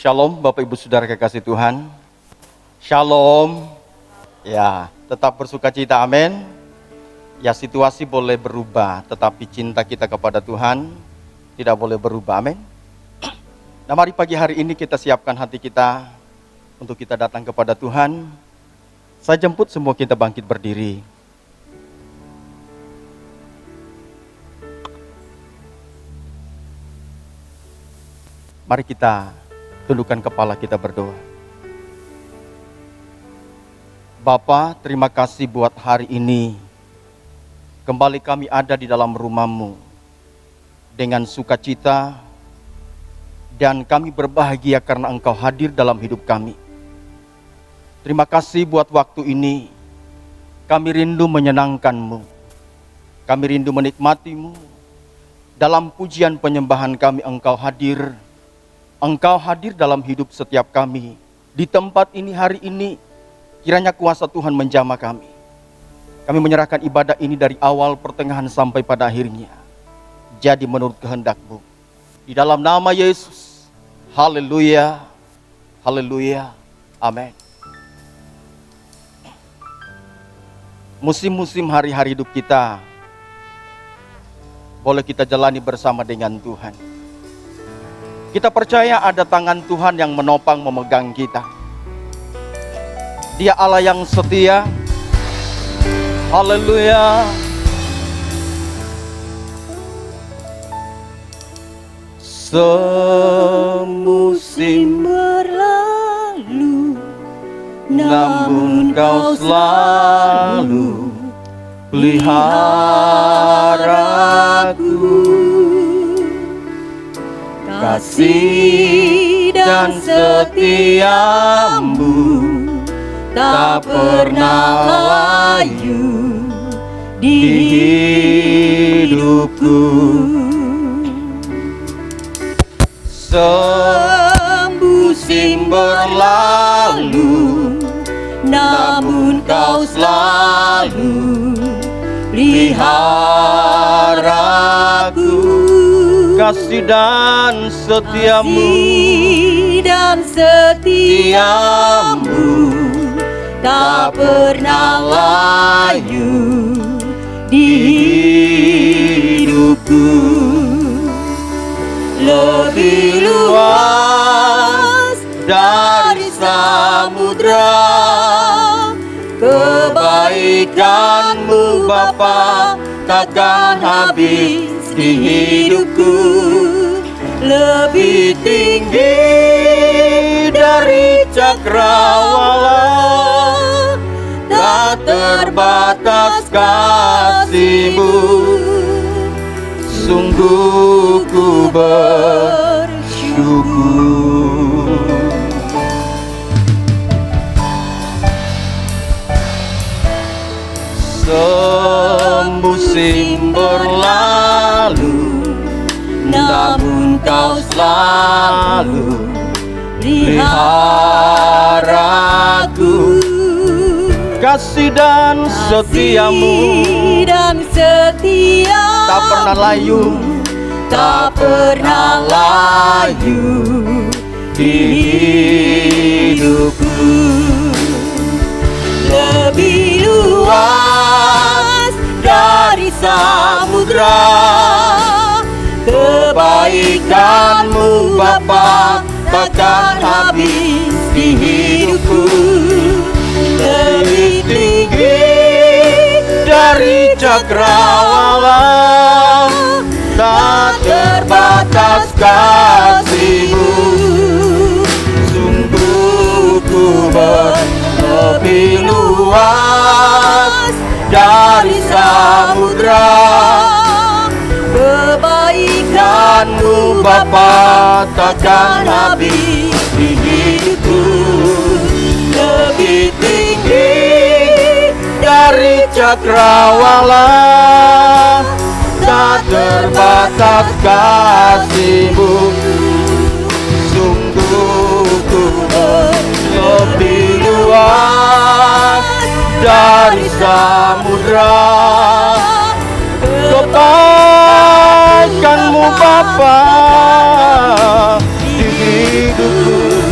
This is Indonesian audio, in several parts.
Shalom Bapak Ibu Saudara kekasih Tuhan. Shalom. Ya, tetap bersuka cita, amin. Ya, situasi boleh berubah, tetapi cinta kita kepada Tuhan tidak boleh berubah, amin. Nah, mari pagi hari ini kita siapkan hati kita untuk kita datang kepada Tuhan. Saya jemput semua kita bangkit berdiri. Mari kita tundukkan kepala kita berdoa. Bapa, terima kasih buat hari ini. Kembali kami ada di dalam rumah-Mu dengan sukacita, dan kami berbahagia karena Engkau hadir dalam hidup kami. Terima kasih buat waktu ini. Kami rindu menyenangkan-Mu. Kami rindu menikmati-Mu. Dalam pujian penyembahan kami Engkau hadir. Engkau hadir dalam hidup setiap kami. Di tempat ini hari ini, kiranya kuasa Tuhan menjamah kami. Kami menyerahkan ibadah ini dari awal, pertengahan, sampai pada akhirnya. Jadi menurut kehendak-Mu. Di dalam nama Yesus. Haleluya. Haleluya. Amin. Musim-musim hari-hari hidup kita boleh kita jalani bersama dengan Tuhan. Kita percaya ada tangan Tuhan yang menopang, memegang kita. Dia Allah yang setia. Haleluya. Semusim berlalu, namun Kau selalu peliharaku. kasih dan setiamu tak pernah layu di hidupku. Semusim berlalu, namun Kau selalu peliharaku. kasih dan setiamu, Kasih dan setiamu tak pernah layu di hidupku. Lebih luas dari samudra kebaikan-Mu Bapa takkan habis di hidupku. Lebih tinggi dari cakrawala, tak terbatas kasih-Mu. sungguh ku bersyukur. Semusim berlalu, namun Kau selalu peliharaku. Kasih dan setiamu dan setia tak pernah layu, tak pernah layu di hidupku. lebih luas dari samudra kebaikan-Mu Bapa takkan habis di hidupku. Lebih tinggi dari cakrawala, tak terbatas kasih-Mu. Sungguh ku lebih luas dari samudra kebaikan-Mu Bapa takkan habis di hidupku. Lebih tinggi dari cakrawala, tak terbatas kasih-Mu. Sungguh ku lebih luas dari samudra kebaikan-Mu Bapa di hidupku.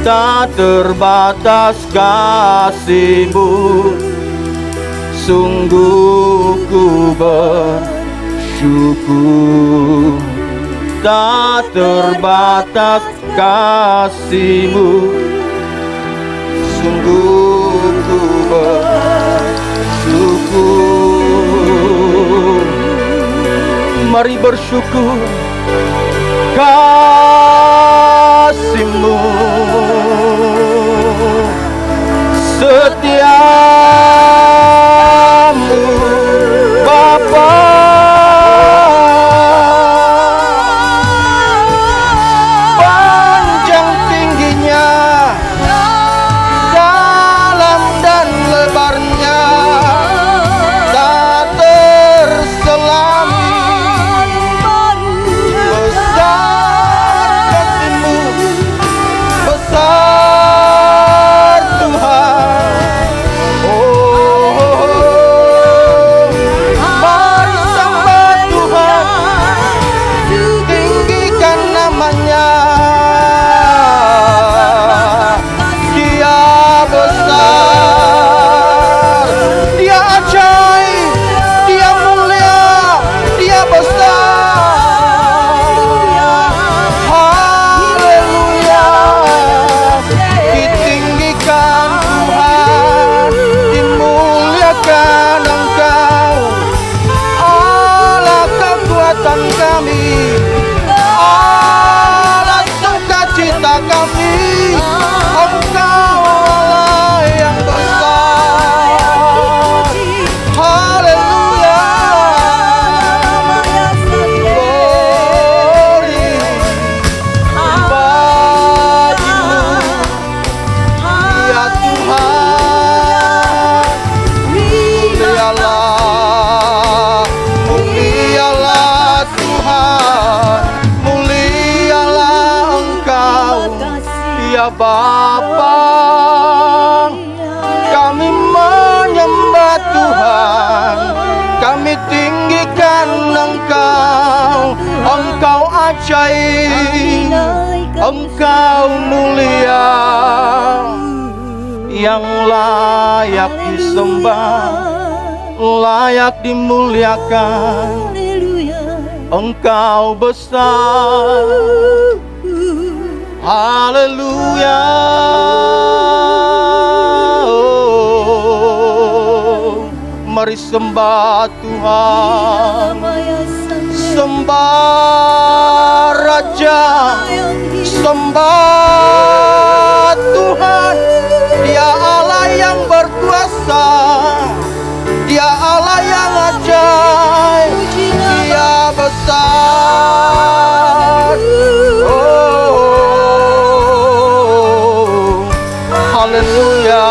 tak terbatas kasih-Mu. Sungguh ku bersyukur, tak terbatas kasih-Mu. Sungguh ku bersyukur. Mari bersyukur kasih-Mu setiamu Bapa. Panjang tingginya, dalam dan lebarnya, tak terselami. Besar kasih-Mu, besar Tuhan. Oh, mari sembah Tuhan, tinggikan namanya. Dia besar, Dia ajaib, Dia mulia, Dia besar. Haleluya, ditinggikan Tuhan, dimuliakan Engkau, Allah kekuatan kami, Allah sukacita kami. Engkau Allah yang besar. Haleluya, glory bagimu ya Tuhan. Mulialah, mulialah Tuhan, mulialah Engkau ya Bapa. Kami menyembah Tuhan, kami tinggikan Engkau. Engkau ajaib, Engkau mulia, yang layak disembah, layak dimuliakan. Engkau besar. Haleluya. Oh, mari sembah Tuhan, sembah Raja, sembah Tuhan. Dia Allah yang berkuasa, Dia Allah yang ajaib, Dia besar. Oh, haleluya.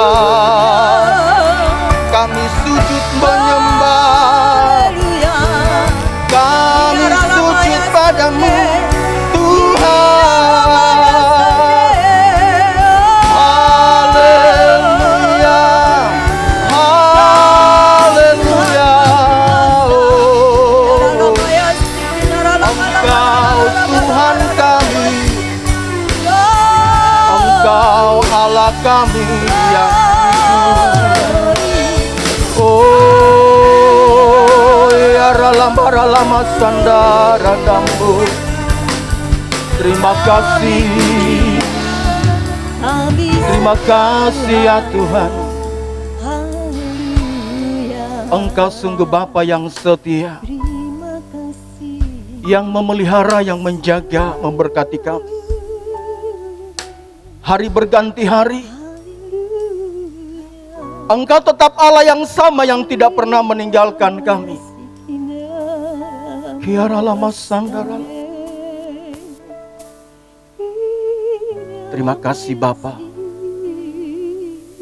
Kami sujud menyembah, kami sujud padamu Tuhan. Haleluya, haleluya. Oh, Engkau Tuhan kami, Engkau Allah kami yang hidup. Oh, ya ralama sandara dambu. Terima kasih, terima kasih ya Tuhan. Engkau sungguh Bapa yang setia, yang memelihara, yang menjaga, memberkati kami. Hari berganti hari, Engkau tetap Allah yang sama, yang tidak pernah meninggalkan kami. Kiara lama sandara. Terima kasih Bapa.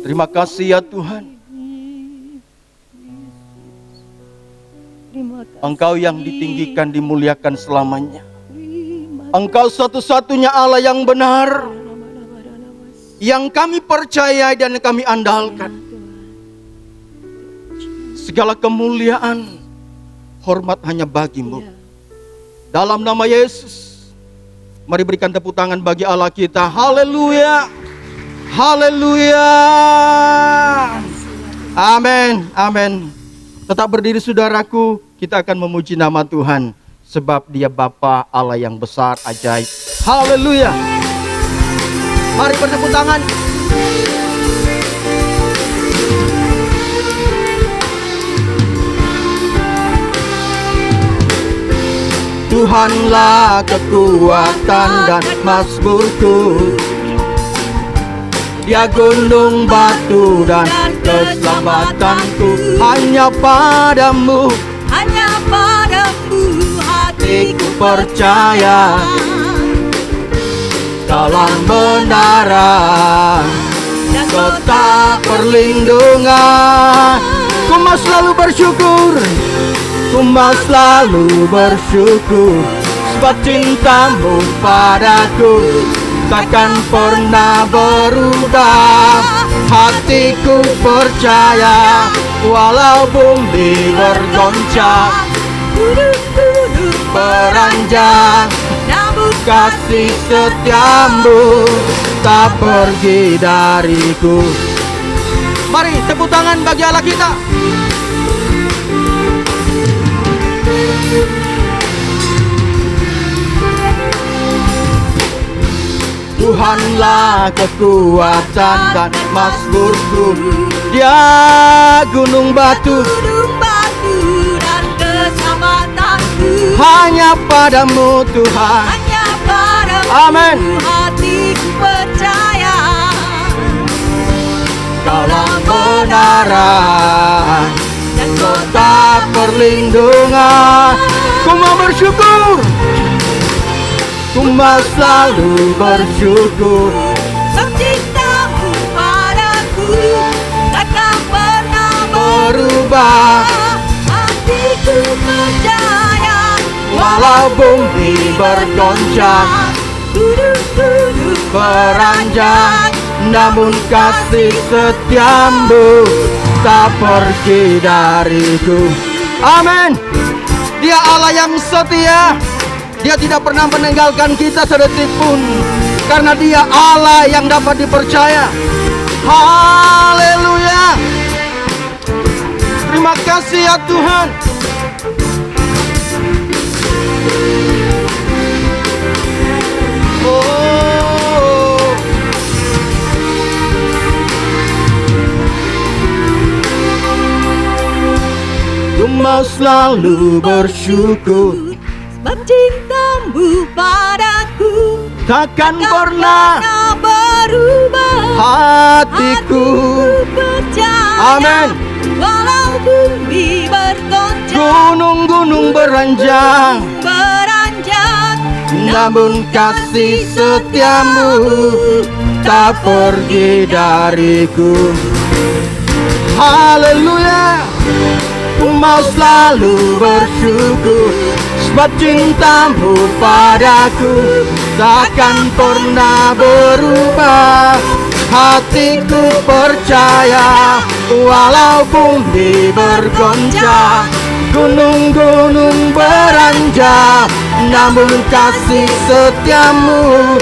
Terima kasih ya Tuhan. Engkau yang ditinggikan, dimuliakan selamanya. Engkau satu-satunya Allah yang benar, yang kami percayai dan kami andalkan. Segala kemuliaan, hormat hanya bagi-Mu. Dalam nama Yesus, mari berikan tepuk tangan bagi Allah kita. Haleluya. Haleluya. Amin, amin. Tetap berdiri saudaraku, kita akan memuji nama Tuhan. Sebab Dia Bapa Allah yang besar, ajaib. Haleluya. Mari bertepuk tangan. Tuhanlah kekuatan dan mazmurku, Dia gunung batu dan keselamatanku. Hanya padamu hatiku percaya, dalam menara kota perlindungan. Ku mau selalu bersyukur, ku mau selalu bersyukur, sebab cintamu padaku takkan pernah berubah. Hatiku percaya, walau bumi bergoncang, beranjak, namun kasih setiamu tak pergi dariku. Mari tepuk tangan bagi Allah kita. Tuhanlah kekuatan dan mazmurku, Dia gunung batu dan keselamatanku. hanya padamu Tuhan. Hanya padamu Amin. hatiku percaya, Dalam menara dan kota perlindungan, ku mau bersyukur, ku mau selalu bersyukur. sebab cintamu padaku takkan pernah Berubah, hatiku percaya, walau bumi bergoncang, beranjak, namun kasih setiamu tak pergi dariku. Amin. Dia Allah yang setia, Dia tidak pernah meninggalkan kita sedetik pun, karena Dia Allah yang dapat dipercaya. Haleluya. Terima kasih ya Tuhan. Oh, ku mau selalu bersyukur, sebab cintamu padaku takkan pernah berubah. hatiku. Percaya, Amin. walau bumi bergoncang, Gunung-gunung beranjak, namun kasih setiamu tak pergi dariku. Haleluya. Ku mau selalu bersyukur, sebab cintamu padaku takkan pernah berubah. Hatiku percaya, walau bumi bergoncang, gunung-gunung beranjak, namun kasih setiamu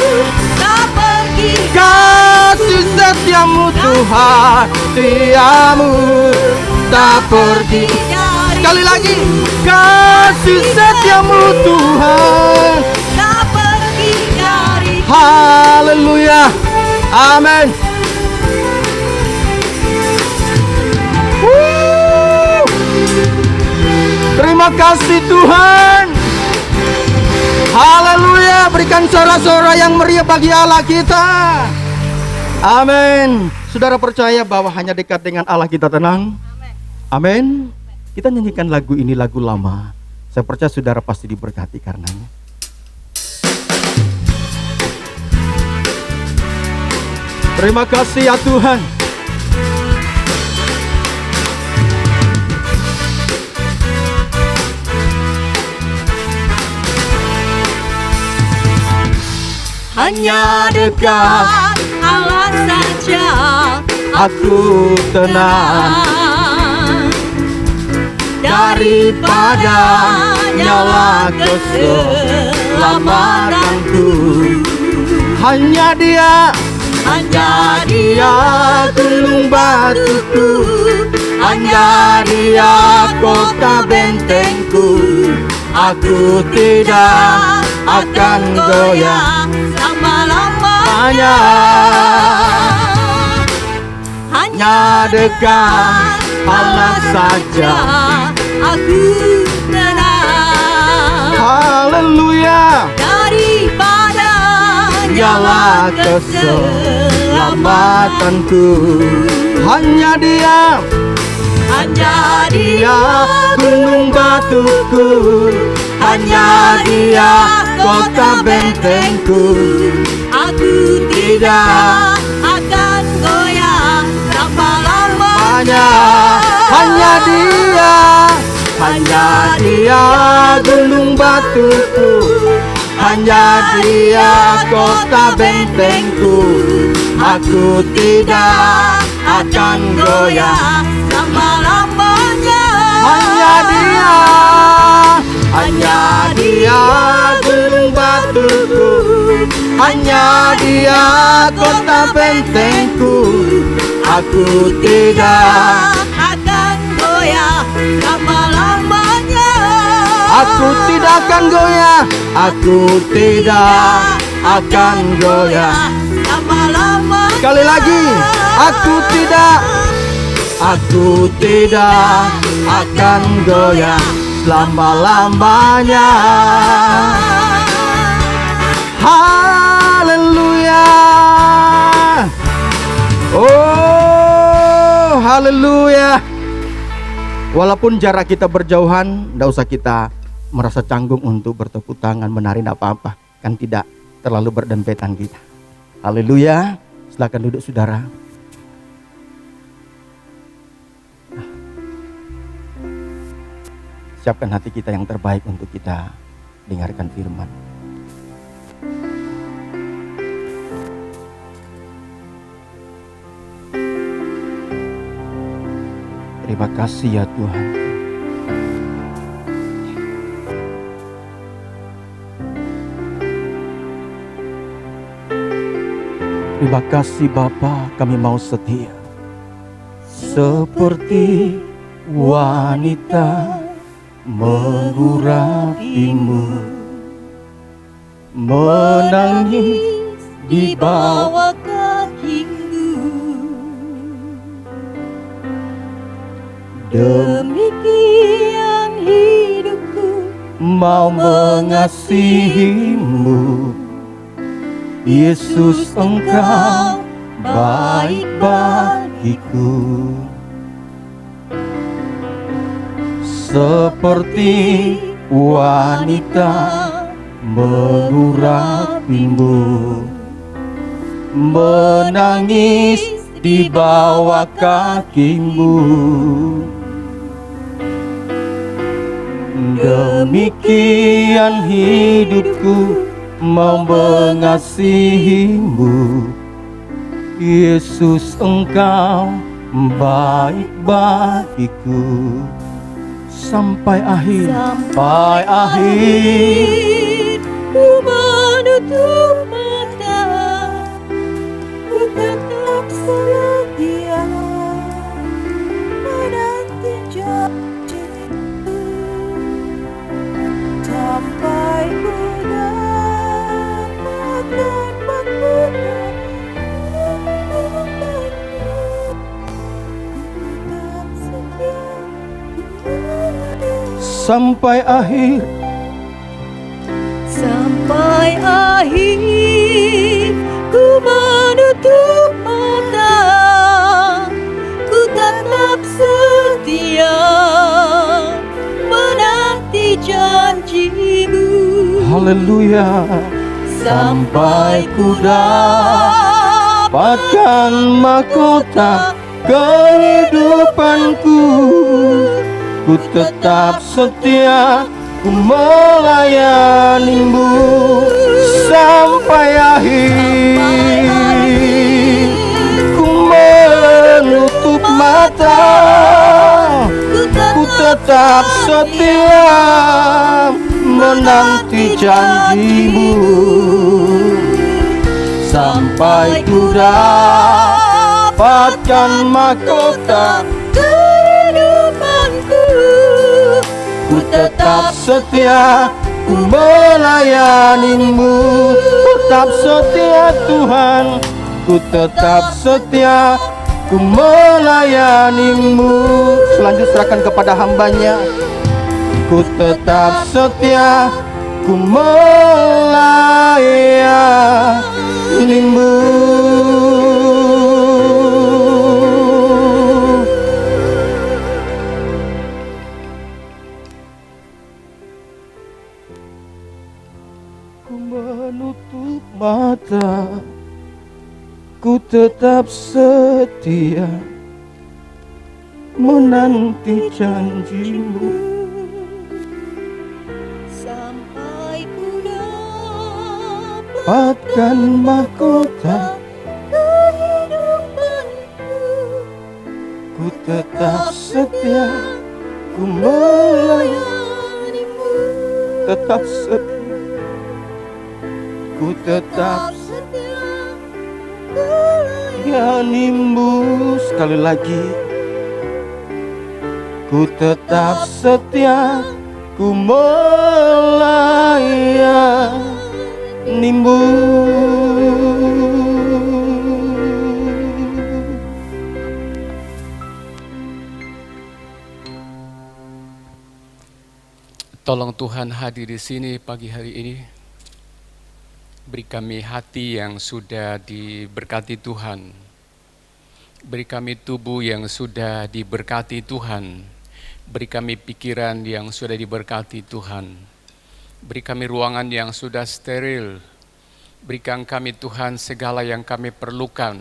tak pergi kasih setiamu Tuhan, setiamu tak pergi. Sekali lagi, kasih setiamu Tuhan tak pergi dari. Haleluya. Amin. Terima kasih Tuhan. Haleluya. Berikan sorak-sorak yang meriah bagi Allah kita. Amin. Saudara percaya bahwa hanya dekat dengan Allah kita tenang? Amin. Kita nyanyikan lagu ini, lagu lama. Saya percaya saudara pasti diberkati karenanya. Terima kasih ya Tuhan. Hanya dekat Allah saja Aku tenang, daripada nyala keselamatanku. Hanya Dia hanya Dia gunung batuku, hanya Dia kota bentengku. aku tidak akan goyah selama-lamanya. hanya dekat Allah saja. Aku tenang Haleluya, daripada Dialah keselamatanku. Hanya Dia, hanya Dia gunung batuku, hanya Dia kota bentengku. Aku tidak akan goyah selama-lamanya. Hanya Dia, hanya Dia gunung batuku, hanya Dia kota bentengku. Aku tidak akan goyah selama-lamanya. hanya Dia, hanya Dia gunung batuku, hanya Dia kota bentengku. Aku tidak, akan goyah selama-lamanya. aku tidak akan goyah, aku tidak akan goyah. Selama-lamanya. Sekali lagi, aku tidak akan goyah selama-lamanya. Haleluya. Oh, haleluya. Walaupun jarak kita berjauhan, tidak usah kita merasa canggung untuk bertepuk tangan, menari, tidak apa-apa. Kan tidak terlalu berdempetan kita. Haleluya. Silakan duduk saudara. Siapkan hati kita yang terbaik untuk kita dengarkan firman. Terima kasih ya Tuhan. Terima kasih Bapa, kami mau setia seperti wanita mengurapimu, menangis di bawah kakimu. Demikian hidupku mau mengasihimu. Yesus, Engkau baik bagiku. Seperti wanita mengurapimu, menangis di bawah kakimu. Demikian hidupku mau mengasihimu. Yesus, Engkau baik bagiku. Sampai akhir, sampai akhir, ku menutup mata, ku tetap setia menanti janjimu, sampai ku dapatkan makmurmu. sampai akhir, sampai akhir, ku menutup mata, ku tetap setia menanti janjimu. haleluya. Sampai ku dapatkan mahkota kehidupanku, ku tetap setia, ku melayanimu sampai akhir. Ku menutup mata, ku tetap setia menanti janjimu sampai sampai ku dapatkan mahkota kehidupanku. ku tetap setia, ku melayanimu. Tetap setia Tuhan, ku tetap setia, ku melayanimu. Selanjutnya serahkan kepada hambanya. Ku tetap setia, ku melayanimu. Ku menutup mata, ku tetap setia menanti janjimu. Sampai ku Dapatkan mahkota kehidupanku. ku tetap setia, ku melayanimu. Tetap setia, ku tetap melayanimu. Sekali lagi, ku tetap setia, ku melayanimu. Tolong Tuhan hadir di sini pagi hari ini. Beri kami hati yang sudah diberkati Tuhan. Beri kami tubuh yang sudah diberkati Tuhan. Beri kami pikiran yang sudah diberkati Tuhan. Beri kami ruangan yang sudah steril. Berikan kami Tuhan segala yang kami perlukan.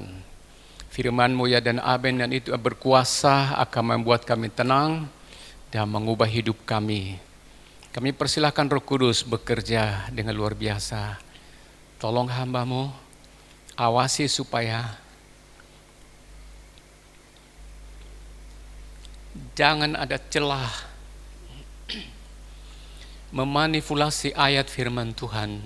Firman-Mu ya dan amin, dan itu berkuasa akan membuat kami tenang dan mengubah hidup kami. Kami persilahkan Roh Kudus bekerja dengan luar biasa. Tolong hamba-Mu, awasi supaya jangan ada celah memanipulasi ayat firman Tuhan.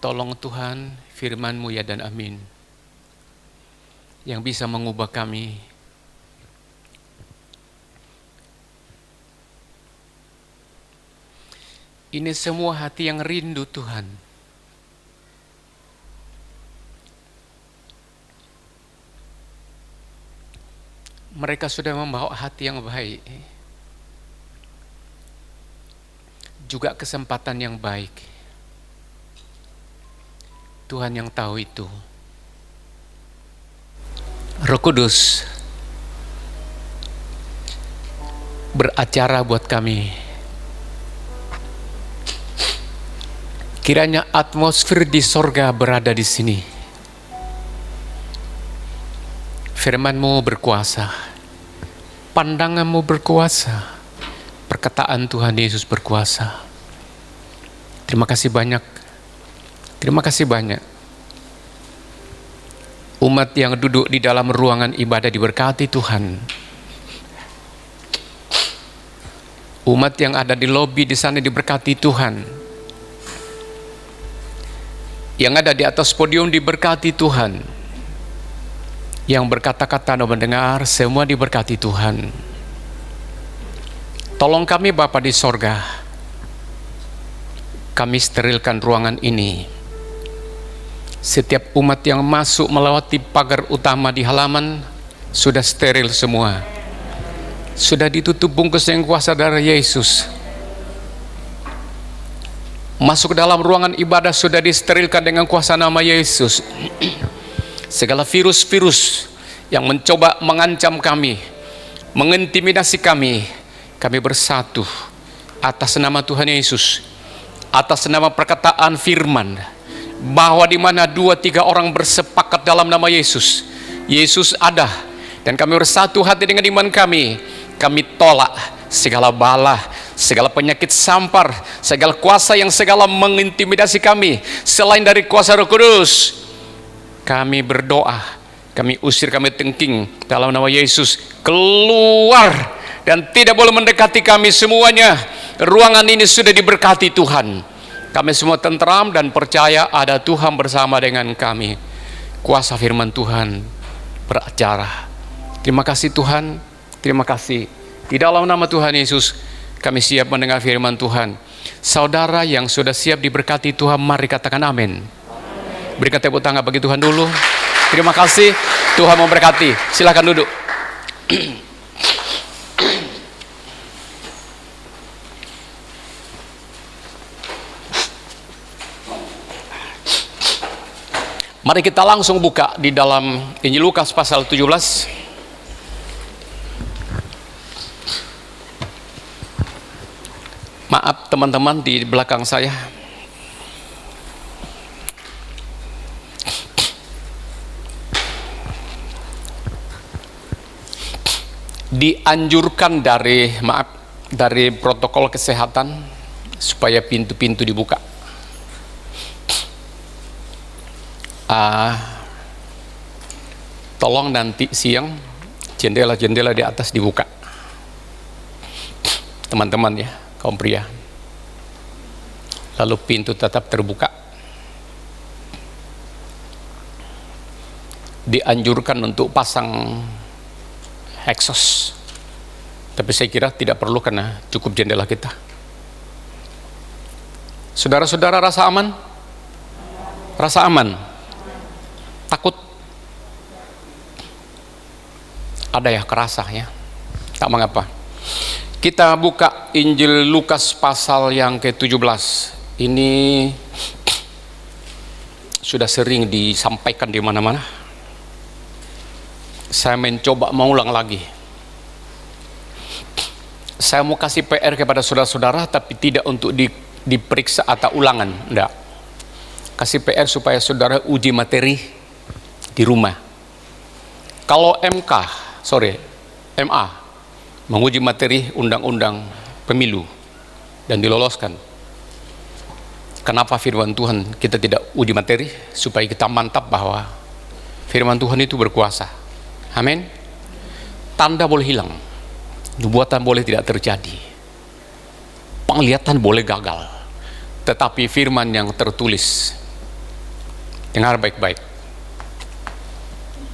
Tolong Tuhan firman-Mu ya dan amin, yang bisa mengubah kami. Ini semua hati yang rindu Tuhan. Mereka sudah membawa hati yang baik, juga kesempatan yang baik. Tuhan yang tahu itu. Roh Kudus beracara buat kami. Kiranya atmosfer di sorga berada di sini. Firman-Mu berkuasa, pandangan-Mu berkuasa, perkataan Tuhan Yesus berkuasa. Terima kasih banyak. Terima kasih banyak. Umat yang duduk di dalam ruangan ibadah diberkati Tuhan. Umat yang ada di lobi di sana diberkati Tuhan. Yang ada di atas podium diberkati Tuhan. Yang berkata-kata dan mendengar semua diberkati Tuhan. Tolong kami Bapa di sorga. Kami sterilkan ruangan ini. Setiap umat yang masuk melewati pagar utama di halaman sudah steril semua. Sudah ditutup bungkus yang kuasa darah Yesus. Masuk ke dalam ruangan ibadah sudah disterilkan dengan kuasa nama Yesus. Segala virus-virus yang mencoba mengancam kami, mengintimidasi kami, kami bersatu atas nama Tuhan Yesus, atas nama perkataan firman, bahwa di mana 2-3 orang bersepakat dalam nama Yesus, Yesus ada, dan kami bersatu hati dengan iman kami. Kami tolak segala bala, segala penyakit sampar, segala kuasa yang segala mengintimidasi kami selain dari kuasa Roh Kudus. Kami berdoa, kami usir, kami tengking dalam nama Yesus, keluar dan tidak boleh mendekati kami semuanya. ruangan ini sudah diberkati Tuhan. Kami semua tentram dan percaya ada Tuhan bersama dengan kami. Kuasa firman Tuhan beracara. Terima kasih Tuhan, terima kasih. Di dalam nama Tuhan Yesus, kami siap mendengar firman Tuhan. Saudara yang sudah siap diberkati Tuhan, mari katakan amin. Berikan tepuk tangan bagi Tuhan dulu. Terima kasih, Tuhan memberkati. Silakan duduk. Mari kita langsung buka di dalam Injil Lukas pasal 17. Maaf teman-teman di belakang saya. Dianjurkan dari protokol kesehatan supaya pintu-pintu dibuka. Tolong nanti siang jendela-jendela di atas dibuka, teman-teman ya, kaum pria. Lalu pintu tetap terbuka. Dianjurkan untuk pasang exhaust, tapi saya kira tidak perlu karena cukup jendela kita. Saudara-saudara rasa aman? Rasa aman? Takut? Ada ya, kerasa ya, tak mengapa. Kita buka Injil Lukas pasal yang ke-17. Ini sudah sering disampaikan di mana-mana. Saya mencoba mengulang lagi. Saya mau kasih PR kepada saudara-saudara, tapi tidak untuk diperiksa atau ulangan, enggak. Kasih PR supaya saudara uji materi di rumah. Kalau MA menguji materi undang-undang pemilu dan diloloskan, kenapa firman Tuhan kita tidak uji materi? Supaya kita mantap bahwa firman Tuhan itu berkuasa. Amin. Tanda boleh hilang, nubuatan boleh tidak terjadi, penglihatan boleh gagal, tetapi firman yang tertulis, dengar baik-baik,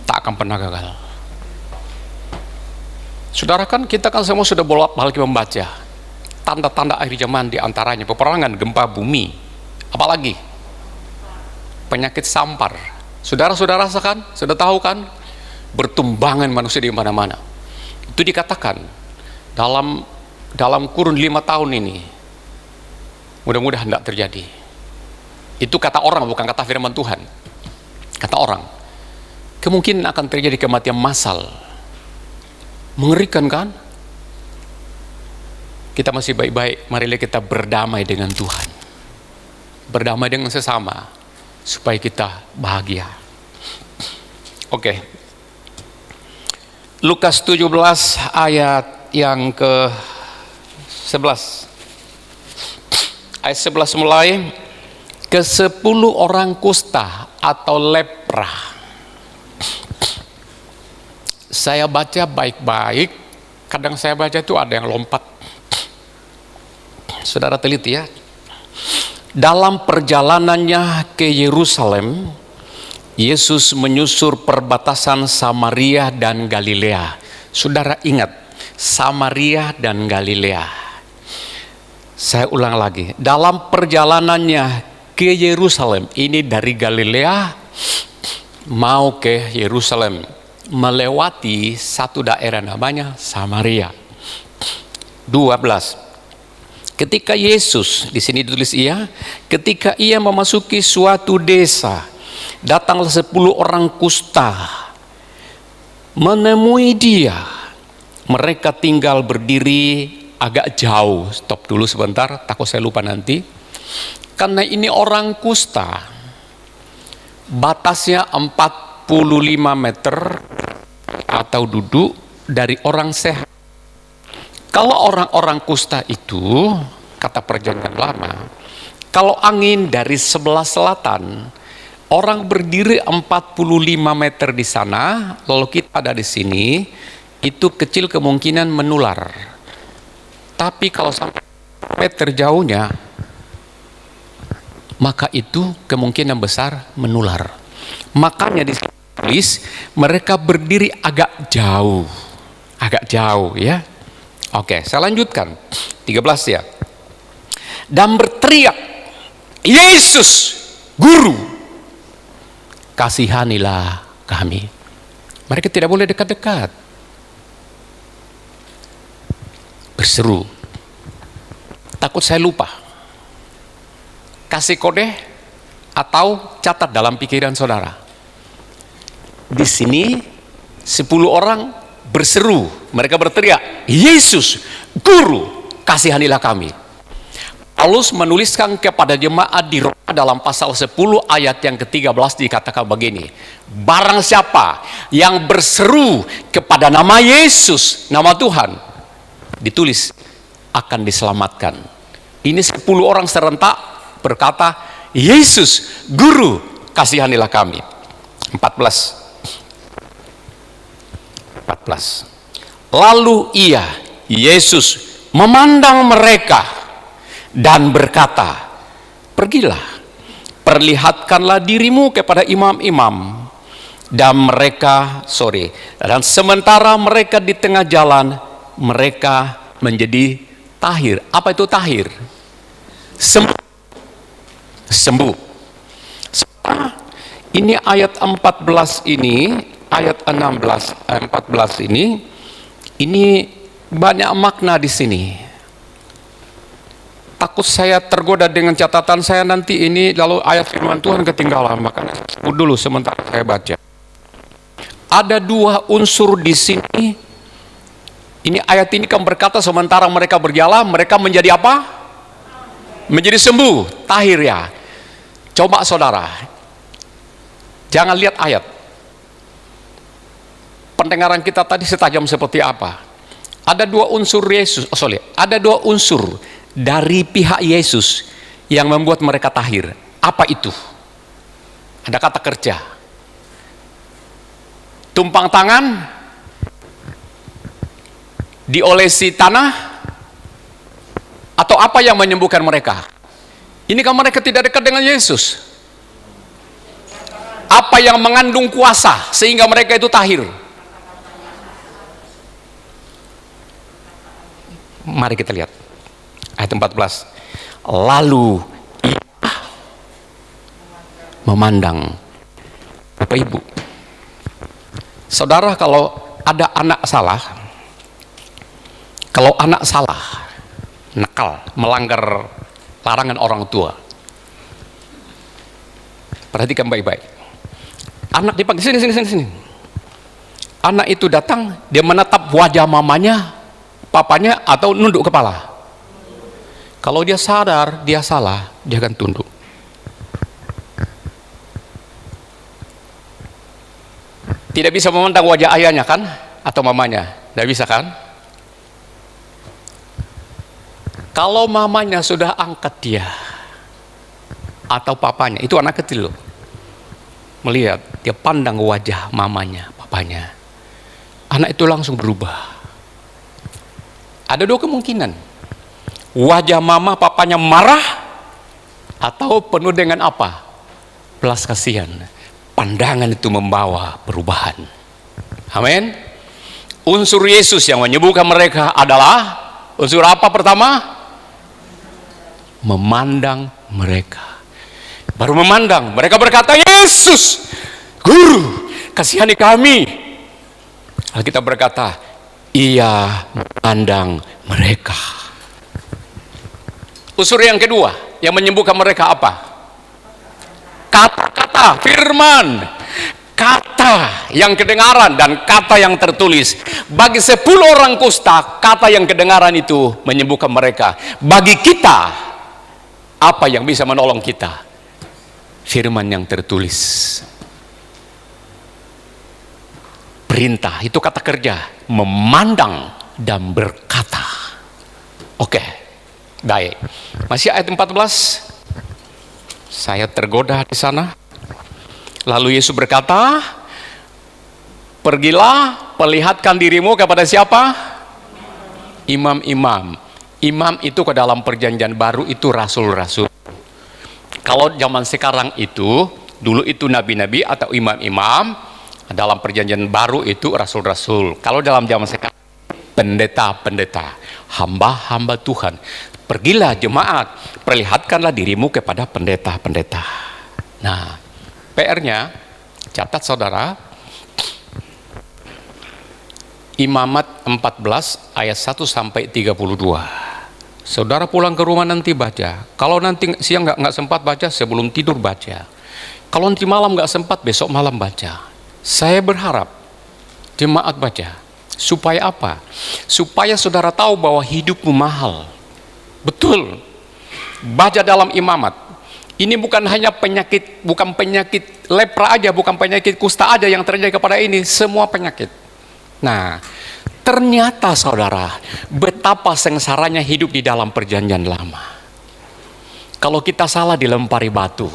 tak akan pernah gagal. Saudara, kan kita kan semua sudah bolak-balik membaca tanda-tanda akhir zaman, di antaranya peperangan, gempa bumi, apalagi penyakit sampar. Saudara-saudara rasakan, sudah tahu kan, bertumbangan manusia di mana-mana. Itu dikatakan dalam kurun 5 tahun ini, mudah-mudahan tidak terjadi. Itu kata orang, bukan kata firman Tuhan. Kata orang, kemungkinan akan terjadi kematian massal. Mengerikan kan? Kita masih baik-baik, marilah kita berdamai dengan Tuhan, berdamai dengan sesama, supaya kita bahagia. Oke. Lukas 17 ayat yang ke-11. Ayat 11 mulai. Ke-10 orang kusta atau lepra. Saya baca baik-baik, kadang saya baca itu ada yang lompat. Saudara teliti ya. Dalam perjalanannya ke Yerusalem, Yesus menyusur perbatasan Samaria dan Galilea. Saudara ingat, Samaria dan Galilea. Saya ulang lagi. Dalam perjalanannya ke Yerusalem, ini dari Galilea mau ke Yerusalem, melewati satu daerah namanya Samaria. 12. Ketika Yesus, di sini ditulis ketika ia memasuki suatu desa, datanglah 10 orang kusta menemui dia. Mereka tinggal berdiri agak jauh. Stop dulu sebentar, takut saya lupa nanti. Karena ini orang kusta, batasnya 45 meter atau duduk dari orang sehat. Kalau orang-orang kusta itu, kata perjanjian lama, kalau angin dari sebelah selatan, orang berdiri 45 meter di sana, lalu kita ada di sini, itu kecil kemungkinan menular. Tapi kalau sampai meter jauhnya, maka itu kemungkinan besar menular. Makanya ditulis mereka berdiri agak jauh ya. Oke, saya lanjutkan 13 ya. Dan berteriak, Yesus, Guru, kasihanilah kami. Mereka tidak boleh dekat-dekat. Berseru, takut saya lupa. Kasih kode atau catat dalam pikiran saudara. Di sini 10 orang berseru, mereka berteriak, Yesus, Guru, kasihanilah kami. Paulus menuliskan kepada jemaat di Roma dalam pasal 10 ayat yang ke-13 dikatakan begini, barang siapa yang berseru kepada nama Yesus, nama Tuhan, ditulis akan diselamatkan. Ini 10 orang serentak berkata, Yesus, Guru, kasihanilah kami. 14. Lalu Yesus memandang mereka dan berkata, pergilah, perlihatkanlah dirimu kepada imam-imam. Dan sementara mereka di tengah jalan, mereka menjadi tahir. Apa itu tahir? Sembuh. Ini ayat 14 ini, ayat 14 ini banyak makna di sini. Takut saya tergoda dengan catatan saya nanti ini, lalu ayat firman Tuhan ketinggalan, makanya sebut dulu sementara saya baca. Ada 2 unsur di sini. Ini ayat ini kan berkata sementara mereka berjalan, mereka menjadi apa? Menjadi sembuh, tahir ya. Coba saudara, jangan lihat ayat. Pendengaran kita tadi setajam seperti apa? Ada 2 unsur ada 2 unsur dari pihak Yesus yang membuat mereka tahir. Apa itu? Ada kata kerja. Tumpang tangan, diolesi tanah, atau apa yang menyembuhkan mereka? Ini kan mereka tidak dekat dengan Yesus. Apa yang mengandung kuasa sehingga mereka itu tahir? Mari kita lihat ayat 14. Lalu ia memandang. Bapak Ibu, saudara, kalau ada anak salah, nakal, melanggar larangan orang tua, perhatikan baik-baik. Anak dipanggil, sini. Anak itu datang, dia menatap wajah mamanya, papanya, atau nunduk kepala. Kalau dia sadar dia salah, dia akan tunduk. Tidak bisa memandang wajah ayahnya kan, atau mamanya, tidak bisa kan? Kalau mamanya sudah angkat dia, atau papanya, itu anak kecil loh, melihat, dia pandang wajah mamanya, papanya, anak itu langsung berubah. Ada 2 kemungkinan, wajah mama papanya marah, atau penuh dengan apa? Belas kasihan. Pandangan itu membawa perubahan. Amin. Unsur Yesus yang menyembuhkan mereka adalah unsur apa pertama? Memandang mereka. Baru memandang, mereka berkata, Yesus, Guru, kasihani kami. Lalu kita berkata, ia memandang mereka. Unsur yang kedua yang menyembuhkan mereka apa? Kata-kata, firman, kata yang kedengaran dan kata yang tertulis. Bagi 10 orang kusta, kata yang kedengaran itu menyembuhkan mereka. Bagi kita, apa yang bisa menolong kita? Firman yang tertulis. Perintah, itu kata kerja, memandang dan berkata. Oke, baik. Masih ayat 14. Saya tergoda di sana. Lalu Yesus berkata, pergilah, perlihatkan dirimu kepada siapa? Imam-imam. Imam itu ke dalam perjanjian baru itu rasul-rasul. Kalau zaman sekarang itu, dulu itu nabi-nabi atau imam-imam, dalam perjanjian baru itu rasul-rasul. Kalau dalam zaman sekarang, pendeta-pendeta, hamba-hamba Tuhan. Pergilah jemaat, perlihatkanlah dirimu kepada pendeta-pendeta. Nah, PR-nya, catat saudara, Imamat 14 ayat 1 sampai 32. Saudara pulang ke rumah nanti baca. Kalau nanti siang nggak sempat baca, sebelum tidur baca. Kalau nanti malam nggak sempat, besok malam baca. Saya berharap jemaat baca. Supaya apa? Supaya saudara tahu bahwa hidupmu mahal. Betul. Baca dalam Imamat. Ini bukan hanya penyakit, bukan penyakit lepra aja, bukan penyakit kusta aja yang terjadi kepada ini, semua penyakit. Nah, ternyata saudara, betapa sengsaranya hidup di dalam perjanjian lama. Kalau kita salah dilempari batu.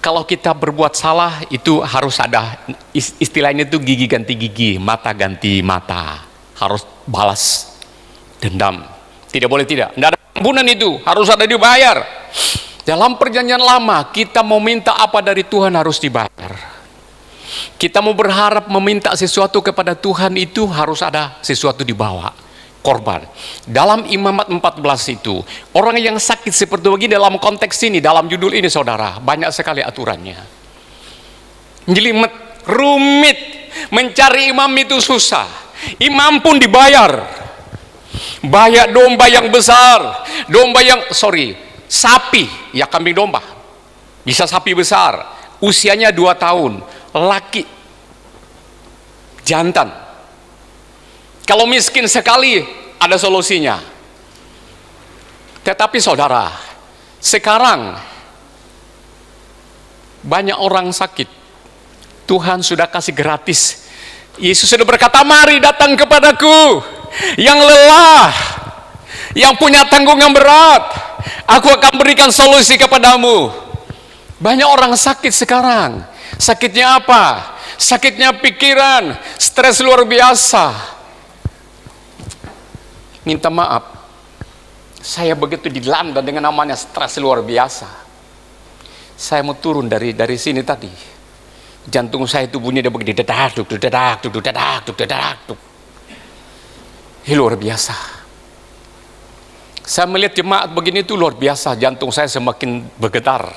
Kalau kita berbuat salah itu harus ada istilahnya itu gigi ganti gigi, mata ganti mata. Harus balas dendam. Tidak boleh tidak. Tidak ada ampunan itu, harus ada dibayar. Dalam perjanjian lama kita mau minta apa dari Tuhan harus dibayar. Kita mau berharap meminta sesuatu kepada Tuhan itu harus ada sesuatu dibawa, korban. Dalam Imamat 14 itu, orang yang sakit seperti begini dalam konteks ini, dalam judul ini saudara, banyak sekali aturannya. Jelimet, rumit, mencari imam itu susah. Imam pun dibayar. Banyak domba yang besar, sapi, ya kambing domba. Bisa sapi besar, usianya 2 tahun. Laki jantan. Kalau miskin sekali ada solusinya. Tetapi saudara, sekarang banyak orang sakit. Tuhan sudah kasih gratis. Yesus sudah berkata, mari datang kepadaku yang lelah, yang punya tanggung yang berat, aku akan berikan solusi kepadamu. Banyak orang sakit sekarang. Sakitnya apa? Sakitnya pikiran, stres luar biasa. Minta maaf, saya begitu dilanda dengan namanya stres luar biasa. Saya mau turun dari sini tadi, jantung saya itu bunyi dia begini, dedak, duk, dedak, duk, dedak, duk, dedak, duk. Ini luar biasa. Saya melihat jemaat begini itu luar biasa, jantung saya semakin bergetar.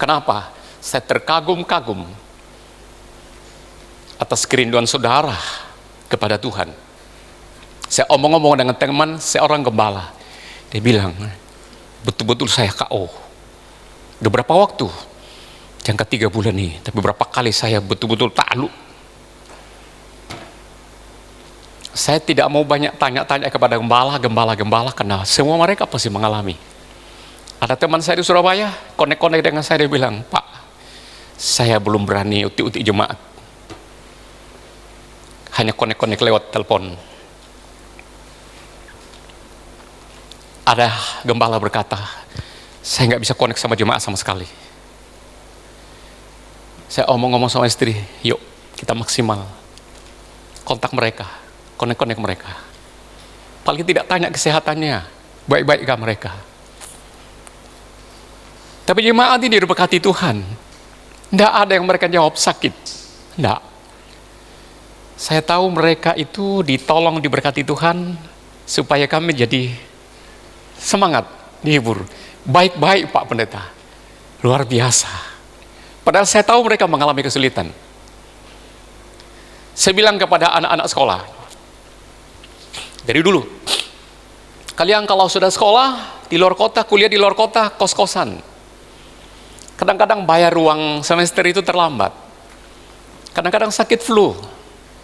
Kenapa? Saya terkagum-kagum atas kerinduan saudara kepada Tuhan. Saya omong-omong dengan teman, seorang gembala. Dia bilang, betul-betul saya KO. Udah berapa waktu? Jangka 3 bulan nih, tapi berapa kali saya betul-betul takluk. Saya tidak mau banyak tanya-tanya kepada gembala, karena semua mereka pasti mengalami. Ada teman saya di Surabaya, konek-konek dengan saya, dia bilang, Pak, saya belum berani utik-utik jemaat. Hanya konek-konek lewat telepon. Ada gembala berkata, saya nggak bisa konek sama jemaat sama sekali. Saya omong-omong sama istri, yuk kita maksimal. Kontak mereka, konek-konek mereka. Paling tidak tanya kesehatannya, baik-baikkah mereka. Tapi jemaat ini diberkati Tuhan. Tidak ada yang mereka jawab sakit. Tidak. Saya tahu mereka itu ditolong diberkati Tuhan supaya kami jadi semangat, dihibur. Baik-baik Pak Pendeta. Luar biasa. Padahal saya tahu mereka mengalami kesulitan. Saya bilang kepada anak-anak sekolah, dari dulu, kalian kalau sudah sekolah di luar kota, kuliah di luar kota, kos-kosan. Kadang-kadang bayar ruang semester itu terlambat. Kadang-kadang sakit flu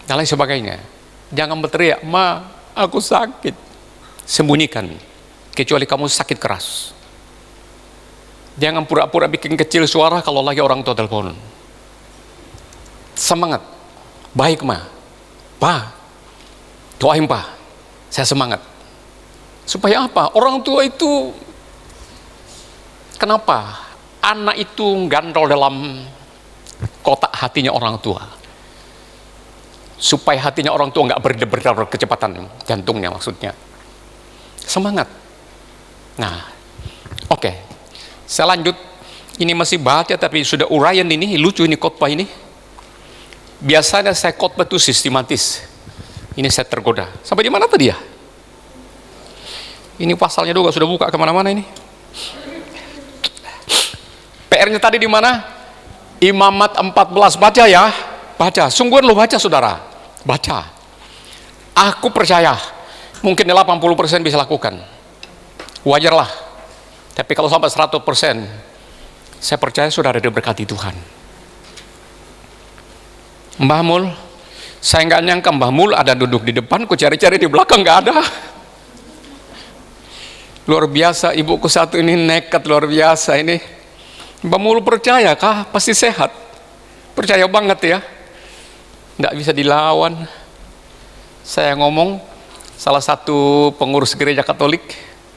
dan lain sebagainya. Jangan berteriak, ma, aku sakit. Sembunyikan, kecuali kamu sakit keras. Jangan pura-pura bikin kecil suara kalau lagi orang tua telepon. Semangat, baik ma, pa, doain pa, saya semangat. Supaya apa? Orang tua itu, kenapa? Anak itu gandol dalam kotak hatinya orang tua. Supaya hatinya orang tua nggak berdebar kecepatan, jantungnya maksudnya. Semangat. Nah, oke. Saya lanjut. Ini masih baca tapi sudah uraian ini, lucu ini khotbah ini. Biasanya saya khotbah itu sistematis. Ini saya tergoda. Sampai di mana tadi ya? Ini pasalnya juga sudah buka kemana-mana ini. PR-nya tadi di mana? Imamat 14, baca ya. Baca, sungguhan lo baca saudara. Baca. Aku percaya, mungkin 80% bisa lakukan. Wajarlah. Tapi kalau sampai 100%, saya percaya saudara diberkati Tuhan. Mbah Mul, saya nggak nyangka Mbah Mul ada duduk di depan, ku cari-cari di belakang nggak ada. Luar biasa, ibuku satu ini nekat luar biasa ini. Mbah Mul percaya kah? Pasti sehat. Percaya banget ya. Nggak bisa dilawan. Saya ngomong, salah satu pengurus gereja Katolik,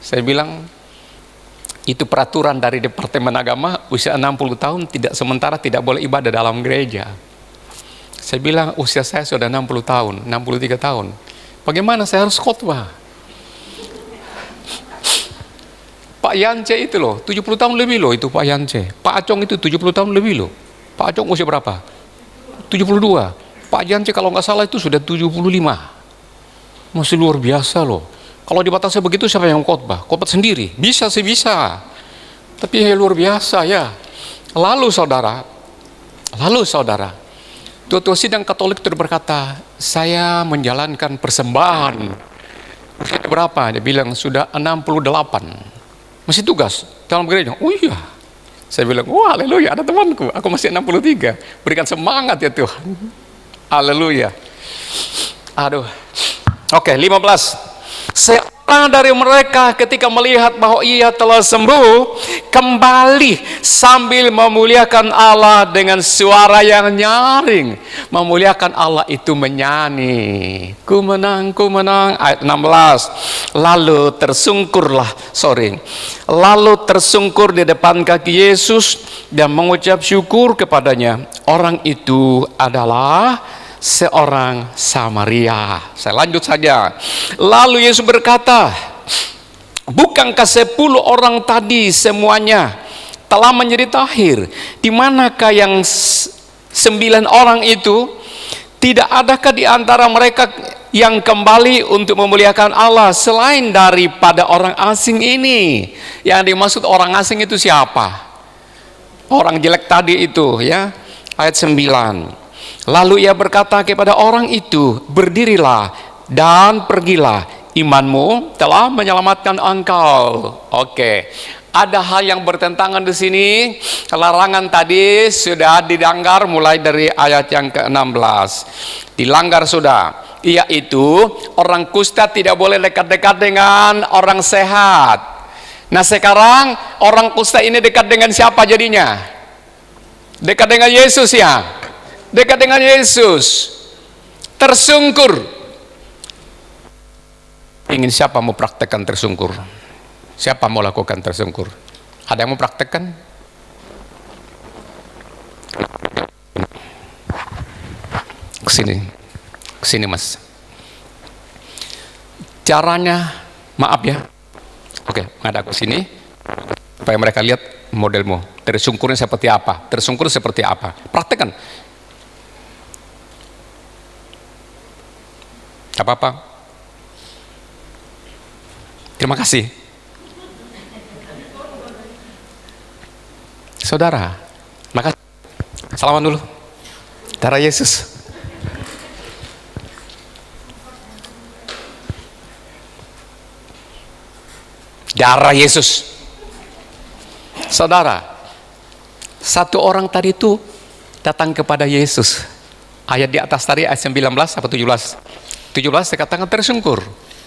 saya bilang, itu peraturan dari Departemen Agama, usia 60 tahun tidak sementara tidak boleh ibadah dalam gereja. Saya bilang, usia saya sudah 60 tahun, 63 tahun. Bagaimana saya harus khotbah? Pak Yance itu loh, 70 tahun lebih loh itu Pak Yance. Pak Acong itu 70 tahun lebih loh. Pak Acong usia berapa? 72. Pak Yance kalau nggak salah itu sudah 75. Masih luar biasa loh. Kalau dibatasi begitu siapa yang khotbah? Khotbah sendiri? Bisa sih bisa. Tapi ya luar biasa ya. Lalu saudara, Tua-tua sidang Katolik itu berkata, saya menjalankan persembahan. Usia berapa? Dia bilang sudah 68. Masih tugas dalam gereja. Oh iya. Saya bilang, wah haleluya, ada temanku, aku masih 63. Berikan semangat ya Tuhan. Haleluya. Aduh. Oke, 15. Seorang dari mereka ketika melihat bahwa ia telah sembuh, kembali sambil memuliakan Allah dengan suara yang nyaring. Memuliakan Allah itu menyanyi. Ku menang, ayat 16. Lalu tersungkur di depan kaki Yesus dan mengucap syukur kepadanya. Orang itu adalah seorang Samaria. Saya lanjut saja. Lalu Yesus berkata, bukankah 10 orang tadi semuanya telah menjadi tahir? Di manakah yang 9 orang itu? Tidak adakah di antara mereka yang kembali untuk memuliakan Allah selain daripada orang asing ini? Yang dimaksud orang asing itu siapa? Orang jelek tadi itu ya. Ayat 9. Lalu ia berkata kepada orang itu, berdirilah dan pergilah, imanmu telah menyelamatkan engkau. Oke, ada hal yang bertentangan di sini. Larangan tadi sudah dilanggar mulai dari ayat yang ke-16. Dilanggar sudah, yaitu orang kusta tidak boleh dekat-dekat dengan orang sehat. Nah sekarang orang kusta ini dekat dengan siapa jadinya? Dekat dengan Yesus ya. Dekat dengan Yesus, tersungkur. Ingin siapa mau praktekkan tersungkur? Siapa mau lakukan tersungkur? Ada yang mau praktekkan? Kesini mas. Caranya, maaf ya. Oke, ngadap ke sini supaya mereka lihat modelmu. Tersungkurnya seperti apa? Tersungkur seperti apa? Praktekkan. Apa-apa. Terima kasih. Saudara, makasih. Salaman dulu. Darah Yesus. Darah Yesus. Saudara, satu orang tadi itu datang kepada Yesus. Ayat di atas tadi ayat 19 atau 17. 17 dikatakan tersungkur.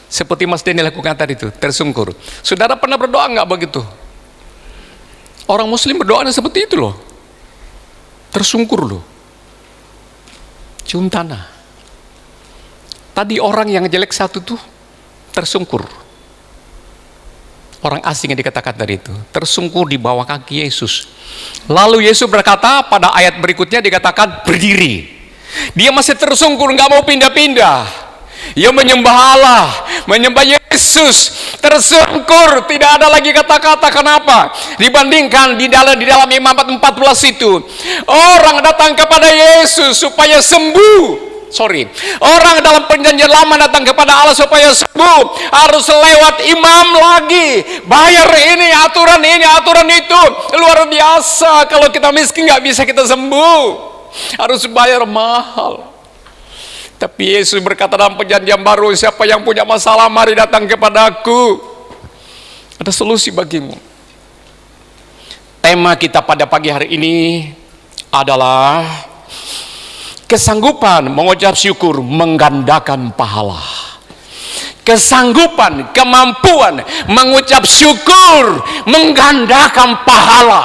Seperti Mas Denny lakukan tadi itu, tersungkur. Saudara pernah berdoa nggak begitu? Orang muslim berdoa seperti itu loh. Tersungkur loh. Cium tanah. Tadi orang yang jelek satu tuh tersungkur. Orang asing yang dikatakan tadi itu tersungkur di bawah kaki Yesus. Lalu Yesus berkata pada ayat berikutnya dikatakan berdiri. Dia masih tersungkur, nggak mau pindah-pindah. Ia menyembah Allah, menyembah Yesus, tersungkur, tidak ada lagi kata-kata. Kenapa? Dibandingkan di dalam Imam 14 itu, orang datang kepada Yesus supaya sembuh. Orang dalam perjanjian lama datang kepada Allah supaya sembuh, harus lewat imam lagi, bayar ini, aturan itu. Luar biasa. Kalau kita miskin nggak bisa kita sembuh, harus bayar mahal. Tapi Yesus berkata dalam perjanjian baru, siapa yang punya masalah, mari datang kepadaku, ada solusi bagimu. Tema kita pada pagi hari ini adalah kesanggupan mengucap syukur menggandakan pahala. Kesanggupan, kemampuan mengucap syukur menggandakan pahala,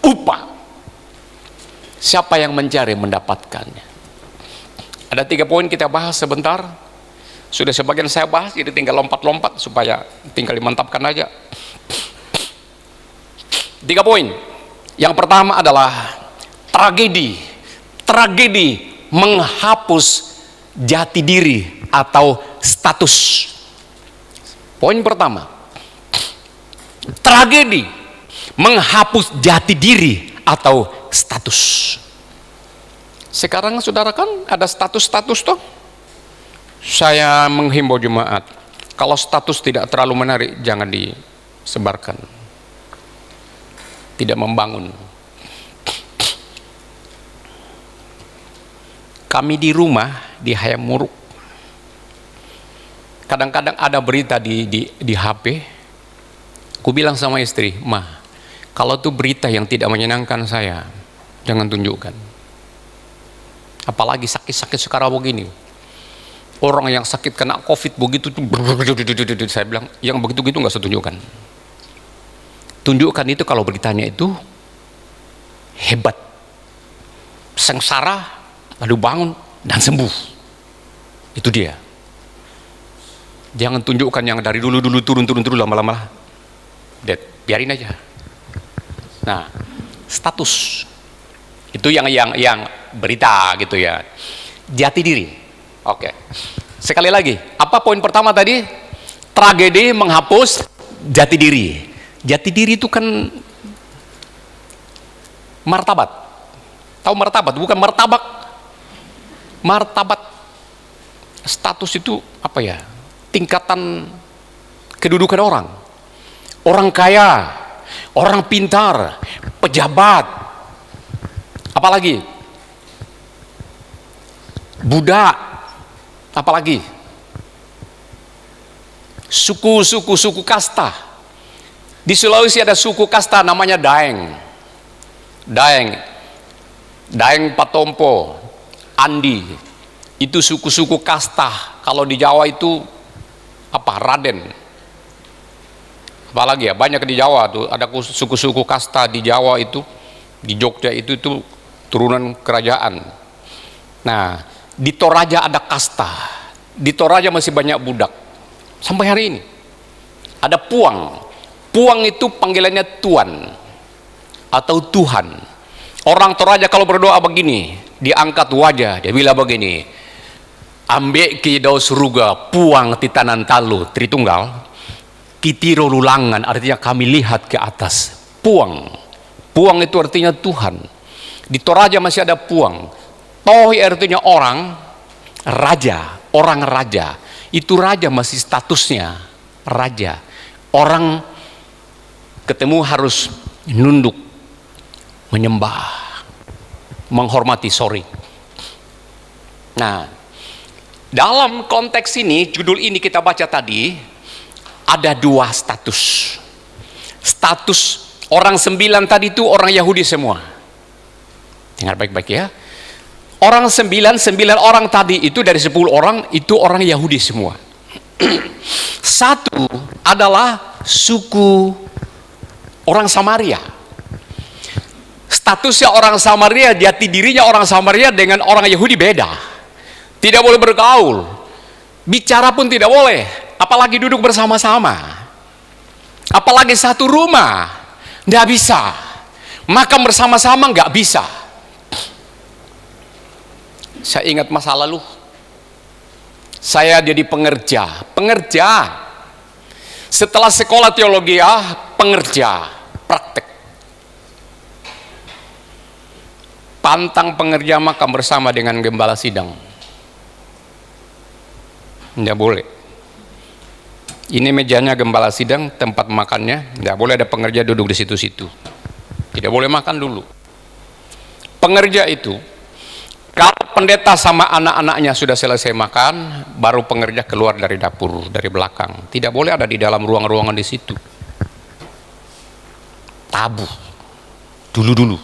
upah. Siapa yang mencari mendapatkannya. Ada 3 poin kita bahas sebentar. Sudah sebagian saya bahas, jadi tinggal lompat-lompat supaya tinggal dimantapkan aja. 3 poin. Yang pertama adalah tragedi menghapus jati diri atau status. Poin pertama, tragedi menghapus jati diri atau status. Sekarang saudara kan ada status-status toh. Saya menghimbau jemaat, kalau status tidak terlalu menarik jangan disebarkan, tidak membangun. Kami di rumah di Hayam Muruk, kadang-kadang ada berita di HP. Aku bilang sama istri, "Ma, kalau tuh berita yang tidak menyenangkan saya, jangan tunjukkan. Apalagi sakit-sakit sekarang begini. Orang yang sakit kena COVID begitu tuh." Saya bilang, yang begitu-gitu nggak usah tunjukkan. Tunjukkan itu kalau beritanya itu hebat, sengsara, lalu bangun dan sembuh. Itu dia. Jangan tunjukkan yang dari dulu turun lama-lama dead, biarin aja. Nah, status itu yang berita gitu ya. Jati diri. Oke. Sekali lagi, apa poin pertama tadi? Tragedi menghapus jati diri. Jati diri itu kan martabat. Tahu martabat? Bukan martabak. Martabat. Status itu apa ya? Tingkatan kedudukan orang. Orang kaya, orang pintar, pejabat, apalagi budak, apalagi suku kasta. Di Sulawesi ada suku kasta namanya Daeng Patompo, Andi. Itu suku-suku kasta. Kalau di Jawa itu apa? Raden. Apalagi ya, banyak di Jawa tuh ada suku-suku kasta di Jawa itu, di Jogja itu turunan kerajaan. Nah, di Toraja ada kasta. Di Toraja masih banyak budak. Sampai hari ini. Ada puang. Puang itu panggilannya tuan atau Tuhan. Orang Toraja kalau berdoa begini, diangkat wajah, dia bilang begini, "Ambek ki dau suruga puang titanan talu Tritunggal, kitiro lulangan," artinya kami lihat ke atas. Puang itu artinya Tuhan. Di Toraja masih ada puang. Tohi artinya orang raja. Itu raja masih statusnya raja. Orang ketemu harus nunduk, menyembah, menghormati. Nah, dalam konteks ini, judul ini kita baca tadi, ada 2 status. Status orang 9 tadi itu orang Yahudi semua. Dengar baik-baik ya. Orang 9 orang tadi itu dari 10 orang itu orang Yahudi semua. 1 adalah suku orang Samaria. Statusnya orang Samaria, jati dirinya orang Samaria dengan orang Yahudi beda. Tidak boleh bergaul, bicara pun tidak boleh, apalagi duduk bersama-sama, apalagi satu rumah, tidak bisa. Makan bersama-sama nggak bisa. Saya ingat masa lalu, Saya jadi pengerja. Setelah sekolah teologi, pengerja, praktek. Pantang pengerja makan bersama dengan gembala sidang. Tidak boleh. Ini mejanya gembala sidang, tempat makannya. Tidak boleh ada pengerja duduk di situ-situ. Tidak boleh makan dulu. Pengerja itu, kalau pendeta sama anak-anaknya sudah selesai makan, baru pengerja keluar dari dapur, dari belakang. Tidak boleh ada di dalam ruang-ruangan di situ. Tabu. Dulu-dulu.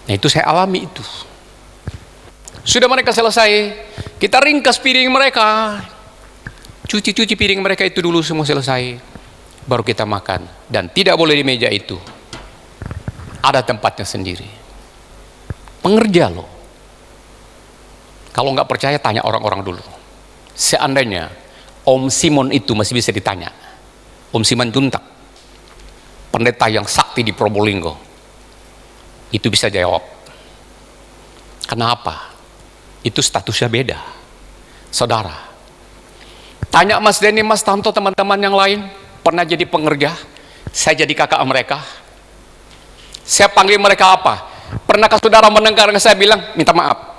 Nah, itu saya alami itu. Sudah mereka selesai, kita ringkas piring mereka. Cuci-cuci piring mereka itu dulu semua selesai. Baru kita makan. Dan tidak boleh di meja itu. Ada tempatnya sendiri. Pengerja loh. Kalau nggak percaya tanya orang-orang dulu. Seandainya Om Simon itu masih bisa ditanya. Om Simon Juntak, pendeta yang sakti di Probolinggo, itu bisa jawab. Kenapa? Itu statusnya beda. Saudara, tanya Mas Denny, Mas Tanto, teman-teman yang lain, pernah jadi pengerja? Saya jadi kakak mereka. Saya panggil mereka apa? Pernahkah saudara mendengar saya bilang, minta maaf?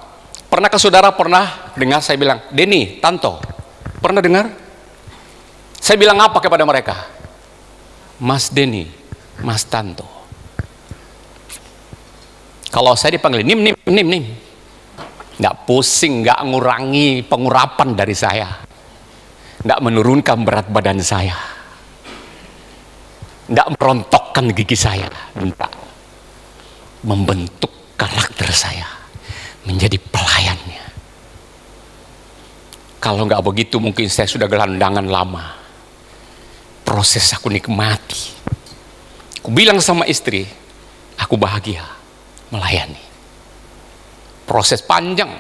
Pernahkah saudara pernah dengar saya bilang, Denny, Tanto, pernah dengar? Saya bilang apa kepada mereka? Mas Denny, Mas Tanto. Kalau saya dipanggil Nim, nggak pusing, nggak ngurangi pengurapan dari saya, nggak menurunkan berat badan saya, nggak merontokkan gigi saya, enggak. Membentuk karakter saya menjadi pelayannya. Kalau nggak begitu mungkin saya sudah gelandangan lama. Proses aku nikmati. Aku bilang sama istri, aku bahagia melayani. Proses panjang.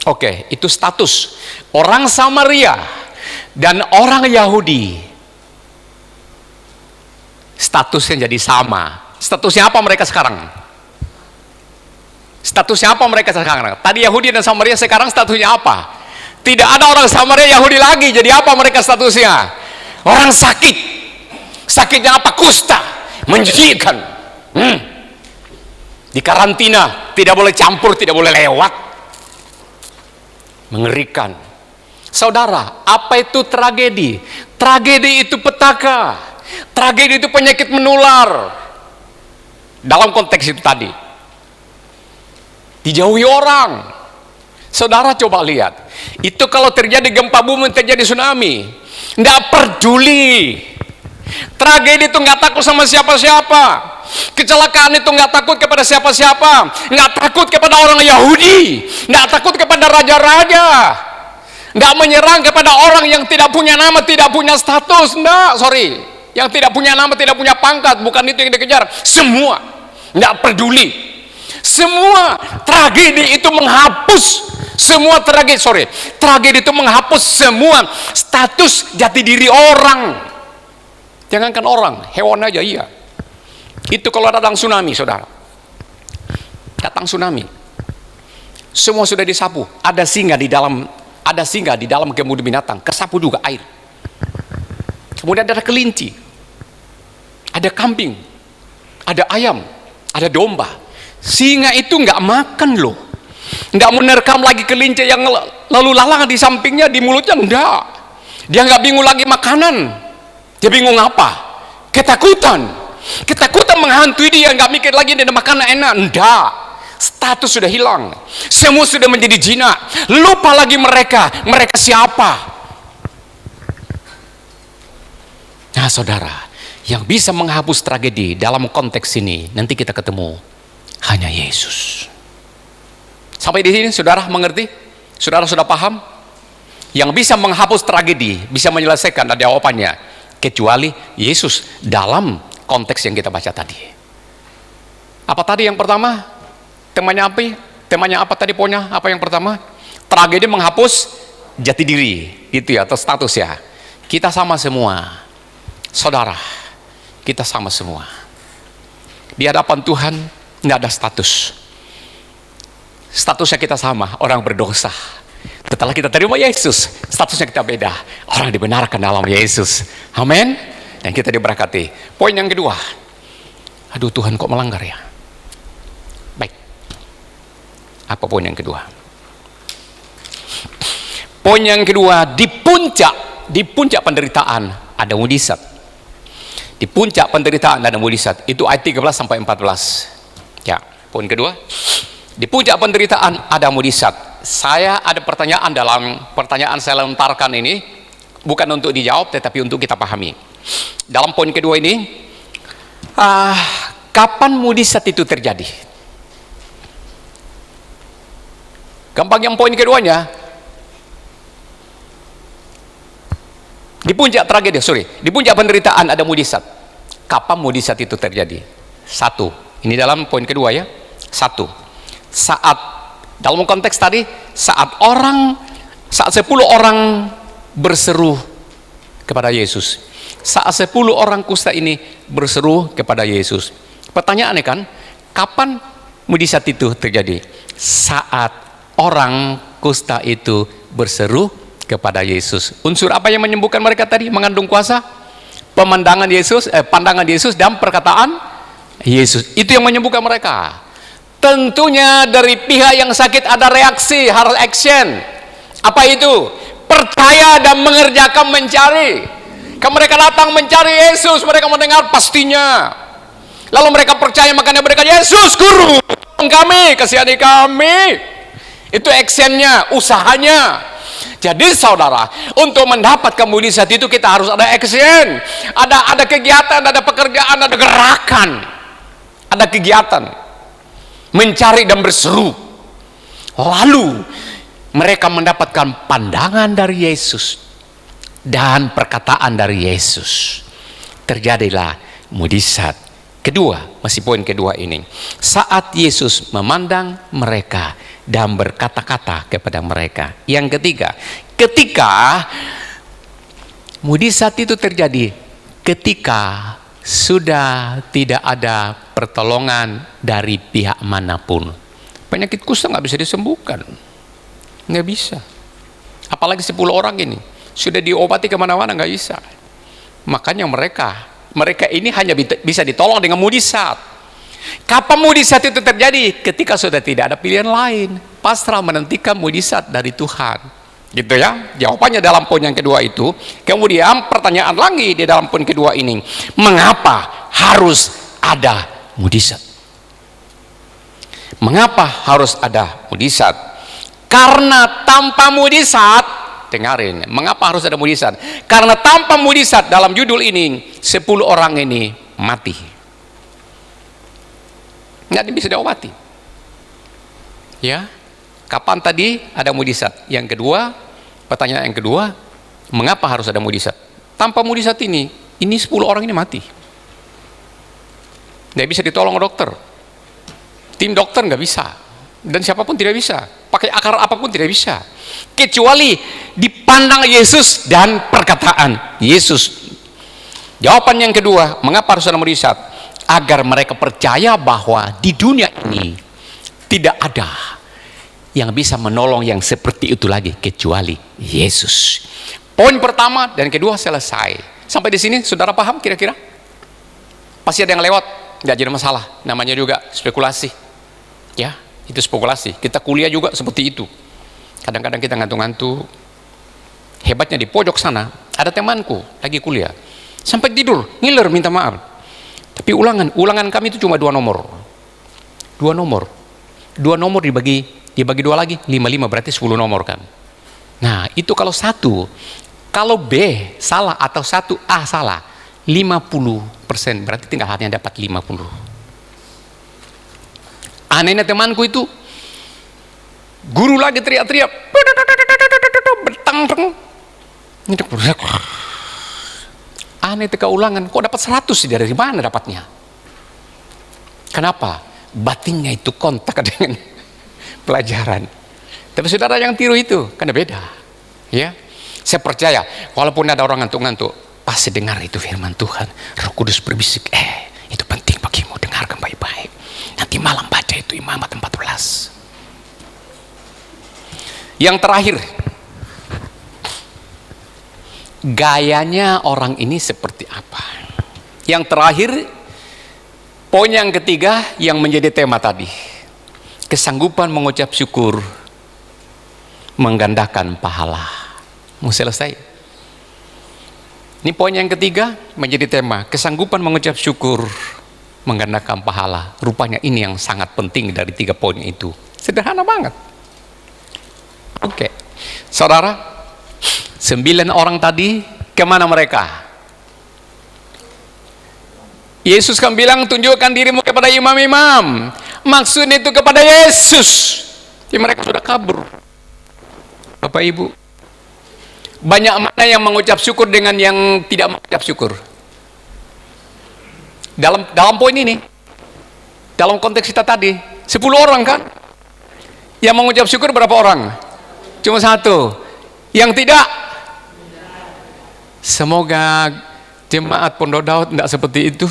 Oke, itu status orang Samaria dan orang Yahudi. Statusnya jadi sama. Statusnya apa mereka sekarang? Statusnya apa mereka sekarang? Tadi Yahudi dan Samaria, sekarang statusnya apa? Tidak ada orang Samaria Yahudi lagi. Jadi apa mereka statusnya? Orang sakit. Sakitnya apa? Kusta. Menjijikan. Di karantina, tidak boleh campur, tidak boleh lewat. Mengerikan. Saudara, apa itu tragedi? Tragedi itu petaka. Tragedi itu penyakit menular. Dalam konteks itu tadi, dijauhi orang. Saudara coba lihat, itu kalau terjadi gempa bumi, terjadi tsunami, nggak peduli. Tragedi itu nggak takut sama siapa-siapa. Kecelakaan itu nggak takut kepada siapa-siapa, nggak takut kepada orang Yahudi, nggak takut kepada raja-raja, nggak menyerang kepada orang yang tidak punya nama, tidak punya status, yang tidak punya nama, tidak punya pangkat. Bukan itu yang dikejar. Semua nggak peduli. Semua tragedi itu menghapus semua tragedi itu menghapus semua status jati diri orang. Jangankan orang, hewan aja iya. Itu kalau datang tsunami, saudara, datang tsunami, semua sudah disapu. Ada singa di dalam kebun binatang, kesapu juga air. Kemudian ada kelinci, ada kambing, ada ayam, ada domba. Singa itu nggak makan loh, nggak menerkam lagi kelinci yang lalu lalang di sampingnya, di mulutnya, enggak. Dia nggak bingung lagi makanan, dia bingung apa? Ketakutan menghantui dia, nggak mikir lagi dia makanan enak, enggak. Status sudah hilang, semua sudah menjadi jinak, lupa lagi mereka siapa. Nah saudara, yang bisa menghapus tragedi dalam konteks ini, nanti kita ketemu, hanya Yesus. Sampai di sini saudara mengerti? Saudara sudah paham? Yang bisa menghapus tragedi, bisa menyelesaikan, ada jawabannya, kecuali Yesus dalam konteks yang kita baca tadi. Apa tadi yang pertama? Temanya apa tadi pokoknya? Apa yang pertama? Tragedi menghapus jati diri, gitu ya, atau status ya. Kita sama semua. Saudara, kita sama semua. Di hadapan Tuhan tidak ada status. Statusnya kita sama, orang berdosa. Setelah kita terima Yesus, statusnya kita beda. Orang dibenarkan dalam Yesus. Amin. Dan kita diberkati. Poin yang kedua. Aduh Tuhan, kok melanggar ya? Baik. Apa poin yang kedua? Poin yang kedua, di puncak penderitaan ada mujizat. Di puncak penderitaan ada mujizat. Itu ayat 13 sampai 14. Ya, poin kedua. Di puncak penderitaan ada mujizat. Saya ada pertanyaan dalam pertanyaan saya lontarkan ini, bukan untuk dijawab tetapi untuk kita pahami. Dalam poin kedua ini, kapan mujizat itu terjadi? Gampang yang poin keduanya. Di puncak tragedi, di puncak penderitaan ada mujizat. Kapan mujizat itu terjadi? Satu, ini dalam poin kedua ya. Satu, saat dalam konteks tadi, saat 10 orang berseru kepada Yesus. Saat 10 orang kusta ini berseru kepada Yesus. Pertanyaannya kan, kapan mujizat itu terjadi? Saat orang kusta itu berseru kepada Yesus. Unsur apa yang menyembuhkan mereka tadi? Mengandung kuasa, pandangan Yesus dan perkataan Yesus. Itu yang menyembuhkan mereka. Tentunya dari pihak yang sakit ada reaksi, harus action. Apa itu? Percaya dan mengerjakan mencari. Mereka datang mencari Yesus, mereka mendengar pastinya. Lalu mereka percaya, makanya mereka, Yesus Guru, tolong kami, kasihani kami. Itu actionnya, usahanya. Jadi saudara, untuk mendapatkan mujizat itu kita harus ada action, ada kegiatan, ada pekerjaan, ada gerakan, ada kegiatan. Mencari dan berseru. Lalu mereka mendapatkan pandangan dari Yesus dan perkataan dari Yesus. Terjadilah mujizat. Kedua, masih poin kedua ini. Saat Yesus memandang mereka dan berkata-kata kepada mereka. Yang ketiga, ketika mujizat itu terjadi, ketika sudah tidak ada pertolongan dari pihak manapun. Penyakit kusta nggak bisa disembuhkan, nggak bisa. Apalagi 10 orang ini sudah diobati kemana-mana nggak bisa. Makanya mereka ini hanya bisa ditolong dengan mujizat. Kapan mujizat itu terjadi? Ketika sudah tidak ada pilihan lain, pasrah menantikan mujizat dari Tuhan. Gitu ya, jawabannya dalam poin yang kedua itu. Kemudian pertanyaan lagi di dalam poin kedua ini, mengapa harus ada mujizat? Mengapa harus ada mujizat? Karena tanpa mujizat, dengarin, mengapa harus ada mujizat? Karena tanpa mujizat, dalam judul ini 10 orang ini mati, nggak bisa diobati. Ya, kapan tadi ada mujizat? Yang kedua, pertanyaan yang kedua, mengapa harus ada mujizat? Tanpa mujizat ini 10 orang ini mati. Nggak bisa ditolong dokter. Tim dokter nggak bisa. Dan siapapun tidak bisa. Pakai akar apapun tidak bisa. Kecuali dipandang Yesus dan perkataan Yesus. Jawaban yang kedua, mengapa harus ada mujizat? Agar mereka percaya bahwa di dunia ini tidak ada yang bisa menolong yang seperti itu lagi kecuali Yesus. Poin pertama dan kedua selesai. Sampai di sini saudara paham kira-kira? Pasti ada yang lewat, nggak jadi masalah. Namanya juga spekulasi. Ya, itu spekulasi. Kita kuliah juga seperti itu. Kadang-kadang kita ngantuk-ngantuk. Hebatnya di pojok sana ada temanku lagi kuliah. Sampai tidur, ngiler minta maaf. Tapi ulangan kami itu cuma 2 nomor. 2 nomor. 2 nomor dibagi 2 lagi, 5 berarti 10 nomor kan. Nah, itu kalau 1, kalau B salah atau 1A salah, 50%, berarti tinggal hanya dapat 50. Anehnya temanku itu, guru lagi teriak-teriak, bertang-tang. Aneh teka ulangan, kok dapat 100 sih, dari mana dapatnya? Kenapa? Batinnya itu kontak dengan pelajaran. Tapi saudara yang tiru itu, karena beda. Ya, saya percaya, walaupun ada orang ngantuk-ngantuk, pasti dengar itu firman Tuhan. Roh Kudus berbisik, itu penting bagimu, dengarkan baik-baik. Nanti malam baca itu Imamat 14. Yang terakhir, gayanya orang ini seperti apa? Yang terakhir, poin yang ketiga yang menjadi tema tadi, kesanggupan mengucap syukur, menggandakan pahala. Mau selesai. Ini poin yang ketiga menjadi tema, kesanggupan mengucap syukur, menggandakan pahala. Rupanya ini yang sangat penting dari 3 poin itu. Sederhana banget. Oke, saudara, 9 orang tadi kemana mereka? Yesus kan bilang, tunjukkan dirimu kepada imam-imam. Maksudnya itu kepada Yesus. Ya, mereka sudah kabur. Bapak Ibu, banyak mana yang mengucap syukur dengan yang tidak mengucap syukur? Dalam poin ini, dalam konteks kita tadi, 10 orang kan? Yang mengucap syukur berapa orang? Cuma 1. Yang tidak, semoga jemaat Pondok Daud tidak seperti itu.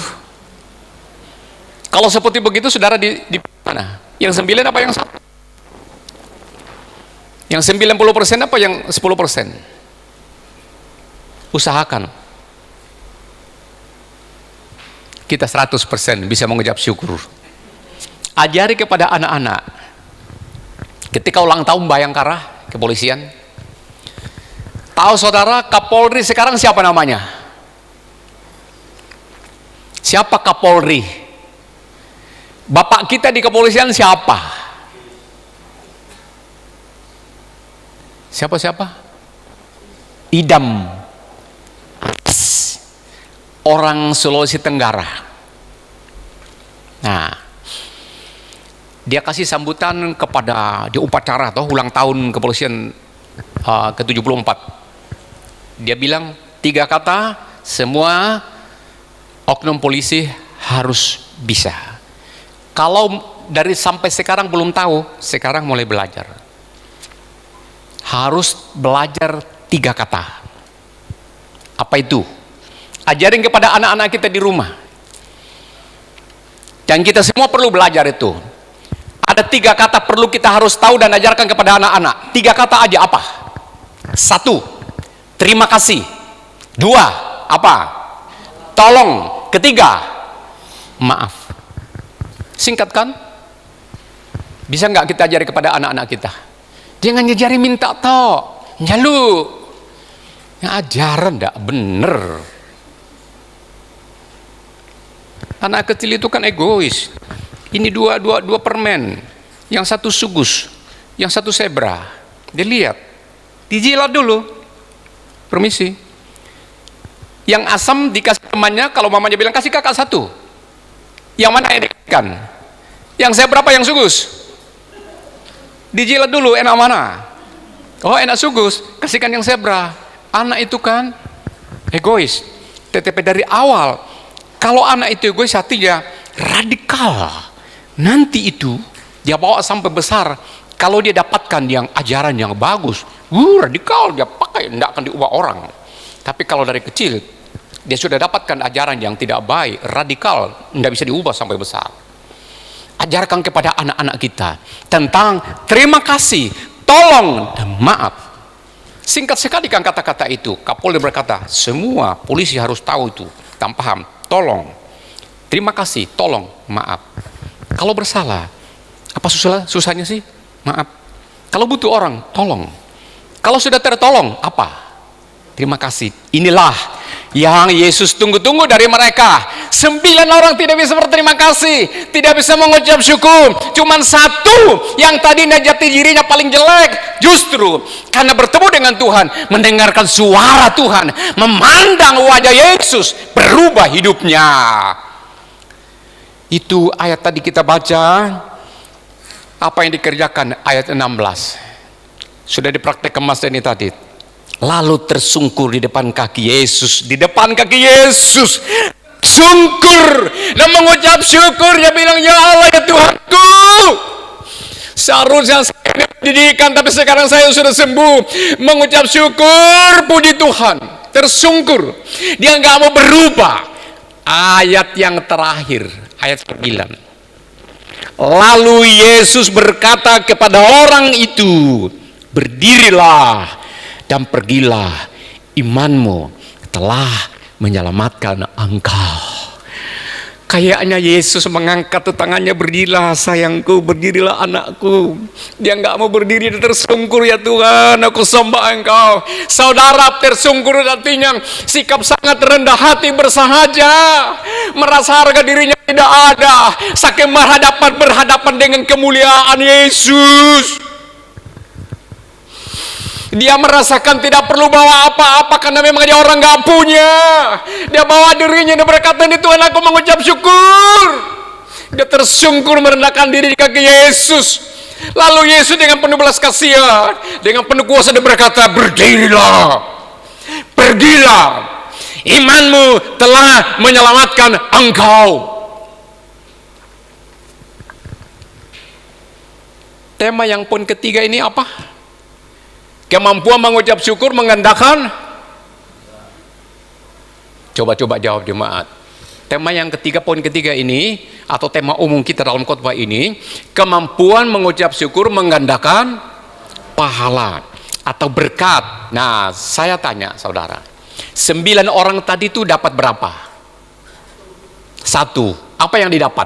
Kalau seperti begitu, saudara di mana? Yang 9 apa yang 1? Yang 90% apa yang 10%? Usahakan kita 100% bisa mengucap syukur. Ajari kepada anak-anak, ketika ulang tahun Bayangkara kepolisian, tahu saudara Kapolri sekarang siapa namanya? Siapa Kapolri? Bapak kita di kepolisian siapa? Siapa? Idam, orang Sulawesi Tenggara. Nah, dia kasih sambutan kepada di upacara atau ulang tahun kepolisian ke-74. Dia bilang 3 kata, semua oknum polisi harus bisa. Kalau dari sampai sekarang belum tahu, sekarang mulai belajar. Harus belajar 3 kata. Apa itu? Ajarin kepada anak-anak kita di rumah. Dan kita semua perlu belajar itu. Ada 3 kata perlu kita harus tahu dan ajarkan kepada anak-anak. 3 kata aja apa? 1, terima kasih. 2, apa? Tolong. 3, maaf. Singkat kan? Bisa nggak kita ajari kepada anak-anak kita? Jangan ngejari minta toh, nyalu. Yang ajaran nggak bener. Anak kecil itu kan egois. Ini dua permen, yang 1 sugus, yang 1 zebra. Dia lihat, dijilat dulu. Permisi. Yang asam dikasih temannya, kalau mamanya bilang kasih kakak 1. Yang mana yang dikasihkan? Yang zebra apa yang sugus? Dijilat dulu, enak mana? Oh, enak sugus, kasihkan yang zebra. Anak itu kan egois. TTP dari awal. Kalau anak itu egois, hatinya radikal. Nanti itu dia bawa sampai besar. Kalau dia dapatkan yang ajaran yang bagus, radikal dia pakai, tidak akan diubah orang. Tapi kalau dari kecil dia sudah dapatkan ajaran yang tidak baik, radikal, tidak bisa diubah sampai besar. Ajarkan kepada anak-anak kita tentang terima kasih, tolong, dan maaf. Singkat sekali kan kata-kata itu. Kapolri berkata, semua polisi harus tahu itu, dan paham. Tolong, terima kasih, tolong, maaf. Kalau bersalah, apa susahnya sih? Maaf. Kalau butuh orang, tolong. Kalau sudah tertolong, apa? Terima kasih. Inilah yang Yesus tunggu-tunggu dari mereka. 9 orang tidak bisa berterima kasih, tidak bisa mengucap syukur. Cuman 1 yang tadinya jati dirinya paling jelek, justru karena bertemu dengan Tuhan, mendengarkan suara Tuhan, memandang wajah Yesus, berubah hidupnya. Itu ayat tadi kita baca. Apa yang dikerjakan? Ayat 16 sudah dipraktekkan Mas Denny tadi. Lalu tersungkur di depan kaki Yesus, sungkur dan mengucap syukur. Dia bilang, ya Allah, ya Tuhanku, seharusnya saya pendidikan, tapi sekarang saya sudah sembuh. Mengucap syukur, puji Tuhan, tersungkur. Dia nggak mau berubah. Ayat yang terakhir, ayat 9. Lalu Yesus berkata kepada orang itu, berdirilah dan pergilah, imanmu telah menyelamatkan engkau. Kayaknya Yesus mengangkat tangannya, berdirilah sayangku, berdirilah anakku. Dia nggak mau berdiri, dia tersungkur, ya Tuhan aku sembah engkau. Saudara, tersungkur artinya sikap sangat rendah hati, bersahaja, merasa harga dirinya tidak ada, saking berhadapan dengan kemuliaan Yesus. Dia merasakan tidak perlu bawa apa-apa karena memang dia orang gak punya. Dia bawa dirinya, dia berkata, ini Tuhan aku mengucap syukur. Dia tersungkur merendahkan diri di kaki Yesus. Lalu Yesus dengan penuh belas kasihan, dengan penuh kuasa dia berkata, berdirilah, pergilah, imanmu telah menyelamatkan engkau. Tema yang poin ketiga ini apa? Kemampuan mengucap syukur mengandalkan. Coba jawab jemaat. Tema yang ketiga, poin ketiga ini, atau tema umum kita dalam khotbah ini, kemampuan mengucap syukur mengandalkan pahala atau berkat. Nah, saya tanya saudara, 9 orang tadi itu dapat berapa? 1. Apa yang didapat?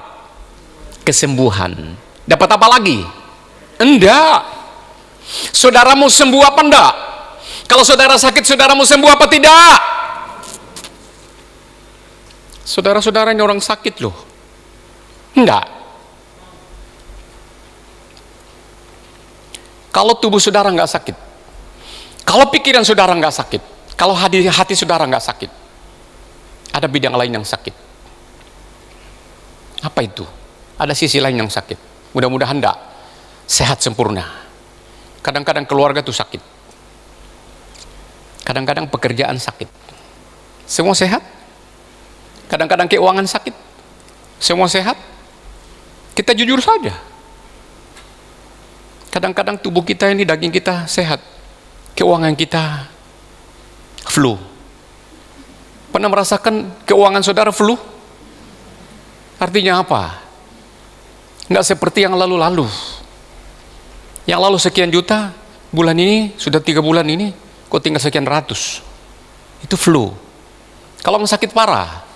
Kesembuhan. Dapat apa lagi? Enggak. Saudaramu sembuh apa enggak? Kalau saudara sakit, saudaramu sembuh apa tidak? Saudara-saudara ini orang sakit loh. Enggak. Kalau tubuh saudara enggak sakit, kalau pikiran saudara enggak sakit, kalau hati saudara enggak sakit, ada bidang lain yang sakit. Apa itu? Ada sisi lain yang sakit. Mudah-mudahan enggak sehat sempurna. Kadang-kadang keluarga itu sakit, kadang-kadang pekerjaan sakit, semua sehat. Kadang-kadang keuangan sakit, semua sehat. Kita jujur saja, kadang-kadang tubuh kita ini, daging kita sehat, keuangan kita flu. Pernah merasakan keuangan saudara flu? Artinya apa? Nggak seperti yang lalu-lalu. Yang lalu sekian juta, bulan ini sudah 3 bulan ini kok tinggal sekian ratus. Itu flu. Kalau sakit parah,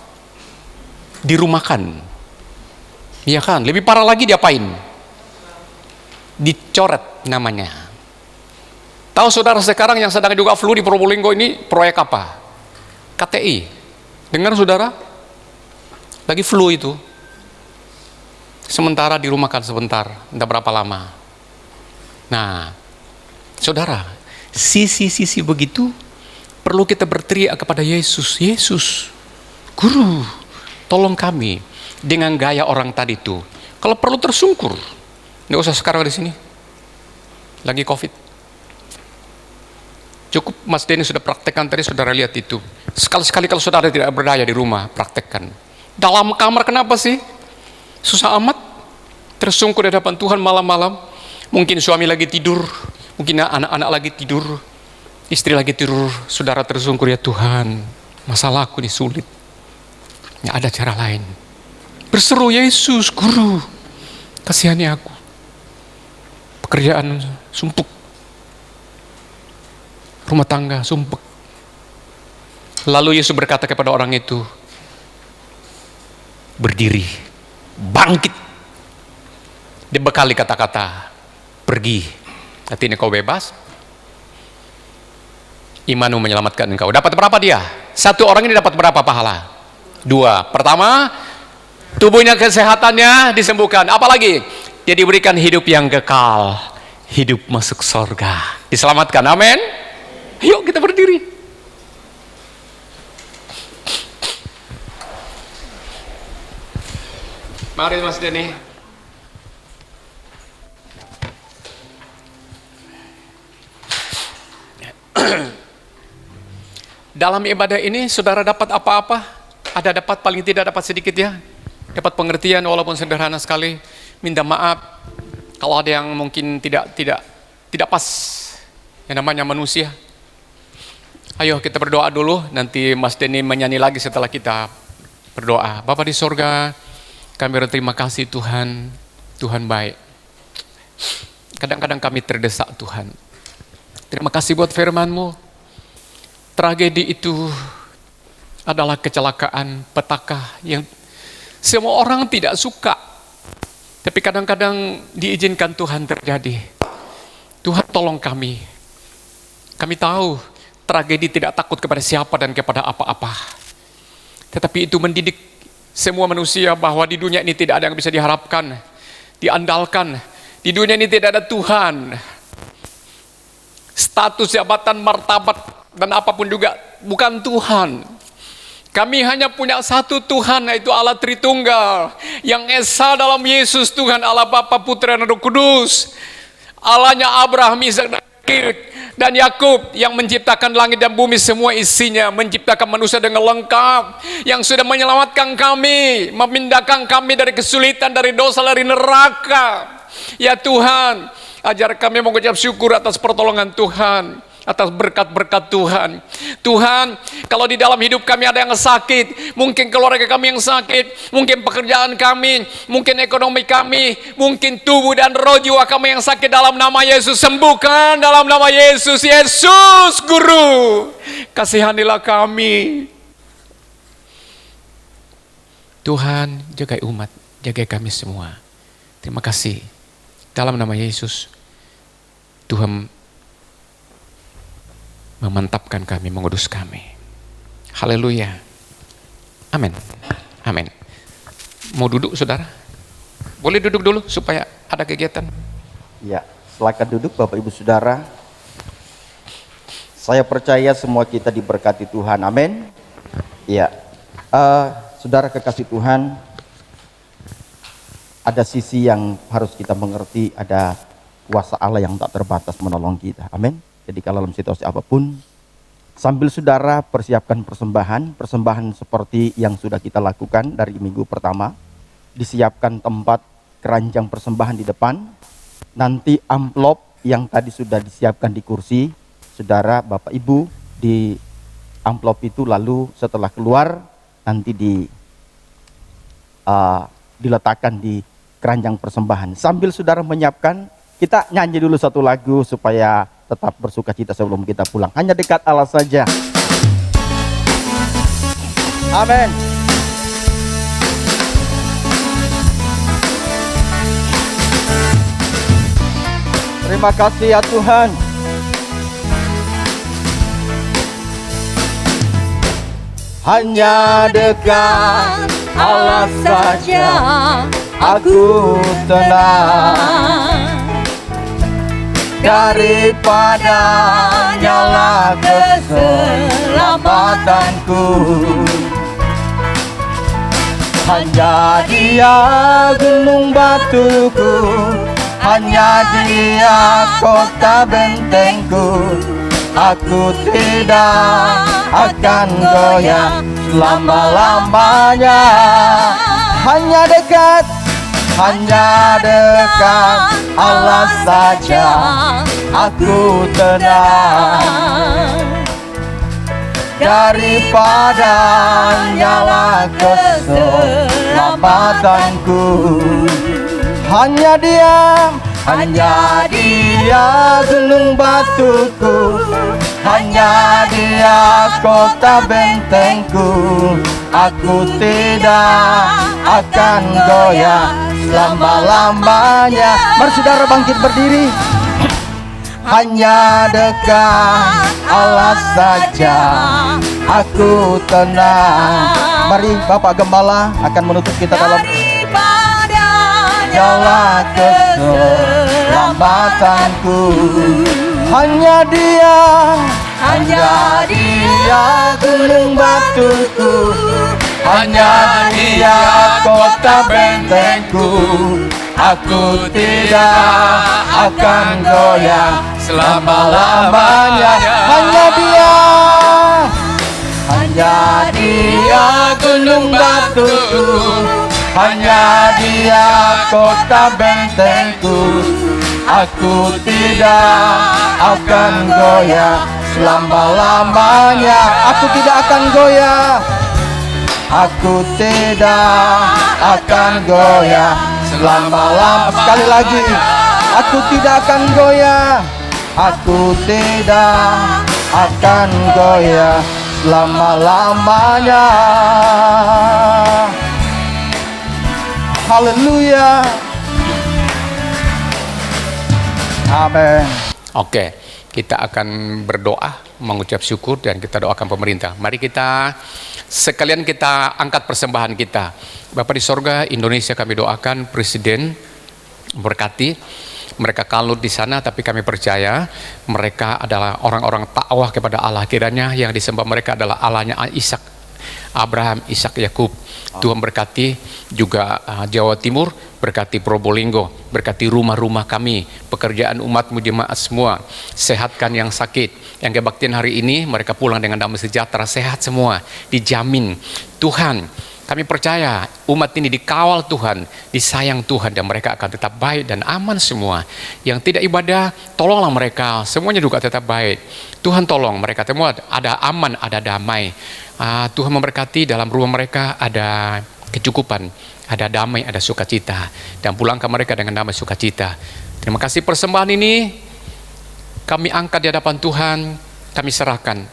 dirumahkan. Iya kan? Lebih parah lagi diapain? Dicoret namanya. Tahu saudara sekarang yang sedang juga flu di Probolinggo ini proyek apa? KTI. Dengar saudara? Lagi flu itu. Sementara dirumahkan sebentar, entah berapa lama. Nah, saudara, sisi-sisi begitu perlu kita berteriak kepada Yesus. Yesus, Guru, tolong kami. Dengan gaya orang tadi itu, kalau perlu tersungkur. Nggak usah sekarang di sini, lagi COVID. Cukup Mas Denny sudah praktekkan tadi, saudara lihat itu. Sekali-sekali kalau saudara tidak berdaya di rumah, praktekkan. Dalam kamar kenapa sih? Susah amat. Tersungkur di hadapan Tuhan malam-malam. Mungkin suami lagi tidur, mungkin anak-anak lagi tidur, istri lagi tidur, saudara tersungkur, ya Tuhan, masalahku ini sulit. Nggak ada cara lain. Berseru, Yesus, Guru, kasihani aku. Pekerjaan sumpuk, rumah tangga sumpuk. Lalu Yesus berkata kepada orang itu, berdiri, bangkit. Dibekali kata-kata, pergi, artinya kau bebas, imanmu menyelamatkan engkau. Dapat berapa dia? 1 orang ini dapat berapa pahala? 2. Pertama, tubuhnya, kesehatannya disembuhkan. Apalagi? Dia diberikan hidup yang kekal, hidup masuk surga, diselamatkan. Amin. Yuk kita berdiri. Mari Mas Denny. Dalam ibadah ini saudara dapat apa-apa? Ada dapat, paling tidak dapat sedikit ya. Dapat pengertian walaupun sederhana sekali. Minta maaf kalau ada yang mungkin tidak pas. Yang namanya manusia. Ayo kita berdoa dulu, nanti Mas Denny menyanyi lagi setelah kita berdoa. Bapa di sorga, kami berterima kasih Tuhan. Tuhan baik. Kadang-kadang kami terdesak Tuhan. Terima kasih buat firman-Mu. Tragedi itu adalah kecelakaan petaka yang semua orang tidak suka. Tapi kadang-kadang diizinkan Tuhan terjadi. Tuhan tolong kami. Kami tahu tragedi tidak takut kepada siapa dan kepada apa-apa. Tetapi itu mendidik semua manusia bahwa di dunia ini tidak ada yang bisa diharapkan, diandalkan. Di dunia ini tidak ada Tuhan. Status, jabatan, martabat, dan apapun juga bukan Tuhan. Kami hanya punya satu Tuhan, yaitu Allah Tritunggal, yang Esa dalam Yesus Tuhan, Allah Bapa, Putra, dan Roh Kudus. Allahnya Abraham, Ishak, dan Yakub, yang menciptakan langit dan bumi semua isinya, menciptakan manusia dengan lengkap, yang sudah menyelamatkan kami, memindahkan kami dari kesulitan, dari dosa, dari neraka. Ya Tuhan, ajar kami mengucap syukur atas pertolongan Tuhan, atas berkat-berkat Tuhan. Tuhan, kalau di dalam hidup kami ada yang sakit, mungkin keluarga kami yang sakit, mungkin pekerjaan kami, mungkin ekonomi kami, mungkin tubuh dan roh jiwa kami yang sakit, dalam nama Yesus sembuhkan, dalam nama Yesus. Yesus Guru, kasihanilah kami. Tuhan, jaga umat, jaga kami semua. Terima kasih. Dalam nama Yesus, Tuhan memantapkan kami, mengudus kami. Haleluya. Amin. Amin. Mau duduk, saudara? Boleh duduk dulu supaya ada kegiatan. Ya, silakan duduk Bapak Ibu Saudara. Saya percaya semua kita diberkati Tuhan. Amin. Ya, saudara kekasih Tuhan, ada sisi yang harus kita mengerti, ada kuasa Allah yang tak terbatas menolong kita. Amin. Jadi kalau dalam situasi apapun, sambil saudara persiapkan persembahan seperti yang sudah kita lakukan dari minggu pertama, disiapkan tempat keranjang persembahan di depan, nanti amplop yang tadi sudah disiapkan di kursi, saudara, Bapak, Ibu, di amplop itu lalu setelah keluar, nanti diletakkan di keranjang persembahan. Sambil saudara menyiapkan, kita nyanyi dulu satu lagu supaya tetap bersuka cita sebelum kita pulang. Hanya dekat Allah saja. Amin. Terima kasih ya Tuhan. Hanya dekat Allah saja aku tenang. Daripada nyala keselamatanku, hanya Dia gunung batuku, hanya Dia kota bentengku. Aku tidak akan goyah selama-lamanya. Hanya dekat Allah saja aku tenang. Daripada nyala keselamatanku, hanya Dia gunung batuku, hanya Dia kota bentengku. Aku tidak akan goyah selama-lamanya. Mari saudara bangkit berdiri. Hanya dekat Allah saja aku tenang. Mari Bapak Gembala akan menutup kita dalam nyala keselamatanku. Hanya Dia gunung batuku, hanya Dia kota bentengku. Aku tidak akan goyah selama-lamanya. Hanya Dia gunung batuku, hanya Dia kota bentengku. Aku tidak akan goyah selama-lamanya. Aku tidak akan goyah. Aku tidak akan goyah selama-lamanya. Sekali lagi, aku tidak akan goyah. Aku tidak akan goyah selama-lamanya. Haleluya. Amin. Oke, kita akan berdoa, mengucap syukur, dan kita doakan pemerintah. Mari kita sekalian kita angkat persembahan kita. Bapa di sorga, Indonesia kami doakan, Presiden berkati. Mereka kalut di sana, tapi kami percaya mereka adalah orang-orang takwah kepada Allah. Kiranya yang disembah mereka adalah Allahnya Ishak, Abraham, Ishak, Yakub. Tuhan berkati juga Jawa Timur, berkati Probolinggo, berkati rumah-rumah kami, pekerjaan umatmu jemaat semua. Sehatkan yang sakit, yang kebaktian hari ini mereka pulang dengan damai sejahtera, sehat semua, dijamin Tuhan. Kami percaya umat ini dikawal Tuhan, disayang Tuhan, dan mereka akan tetap baik dan aman semua. Yang tidak ibadah, tolonglah mereka, semuanya juga tetap baik. Tuhan tolong mereka semua, ada aman, ada damai. Tuhan memberkati dalam rumah mereka, ada kecukupan, ada damai, ada sukacita, dan pulangkan mereka dengan damai sukacita. Terima kasih persembahan ini, kami angkat di hadapan Tuhan, kami serahkan.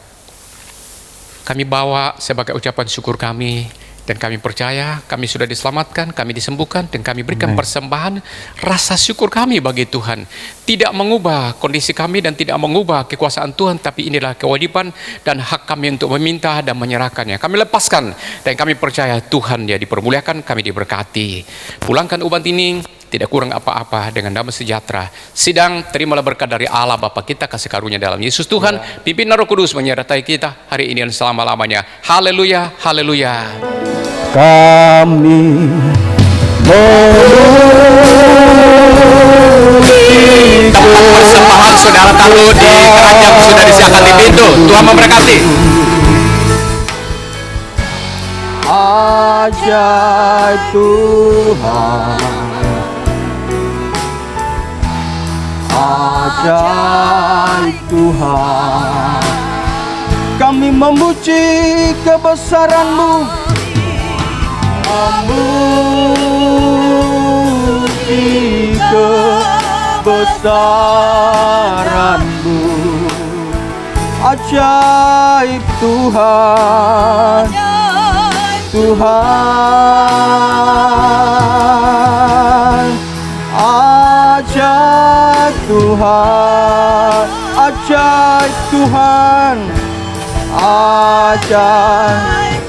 Kami bawa sebagai ucapan syukur kami. Dan kami percaya kami sudah diselamatkan, kami disembuhkan, dan kami berikan persembahan rasa syukur kami bagi Tuhan. Tidak mengubah kondisi kami dan tidak mengubah kekuasaan Tuhan, tapi inilah kewajiban dan hak kami untuk meminta dan menyerahkannya. Kami lepaskan dan kami percaya Tuhan dia dipermuliakan, kami diberkati. Pulangkan umat ini tidak kurang apa-apa dengan damai sejahtera. Sidang, terimalah berkat dari Allah Bapa kita, kasih karunia dalam Yesus Tuhan, pimpin Roh Kudus menyertai kita hari ini dan selama-lamanya. Haleluya, haleluya. Kami Tempat persembahan saudara taruh di keranjang sudah disiapkan di pintu. Tuhan memberkati. ajaib Tuhan, ajaib Tuhan. Kami memuji kebesaran-Mu, memuji kebesaran-Mu. Ajaib Tuhan, Tuhan, ajaib Tuhan, ajaib Tuhan, ajaib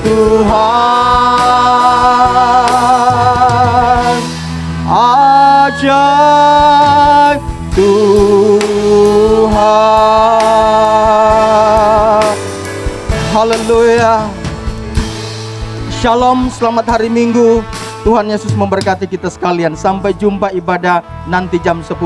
Tuhan, ajaib Tuhan. Haleluya. Shalom, selamat hari Minggu. Tuhan Yesus memberkati kita sekalian. Sampai jumpa ibadah nanti jam 10.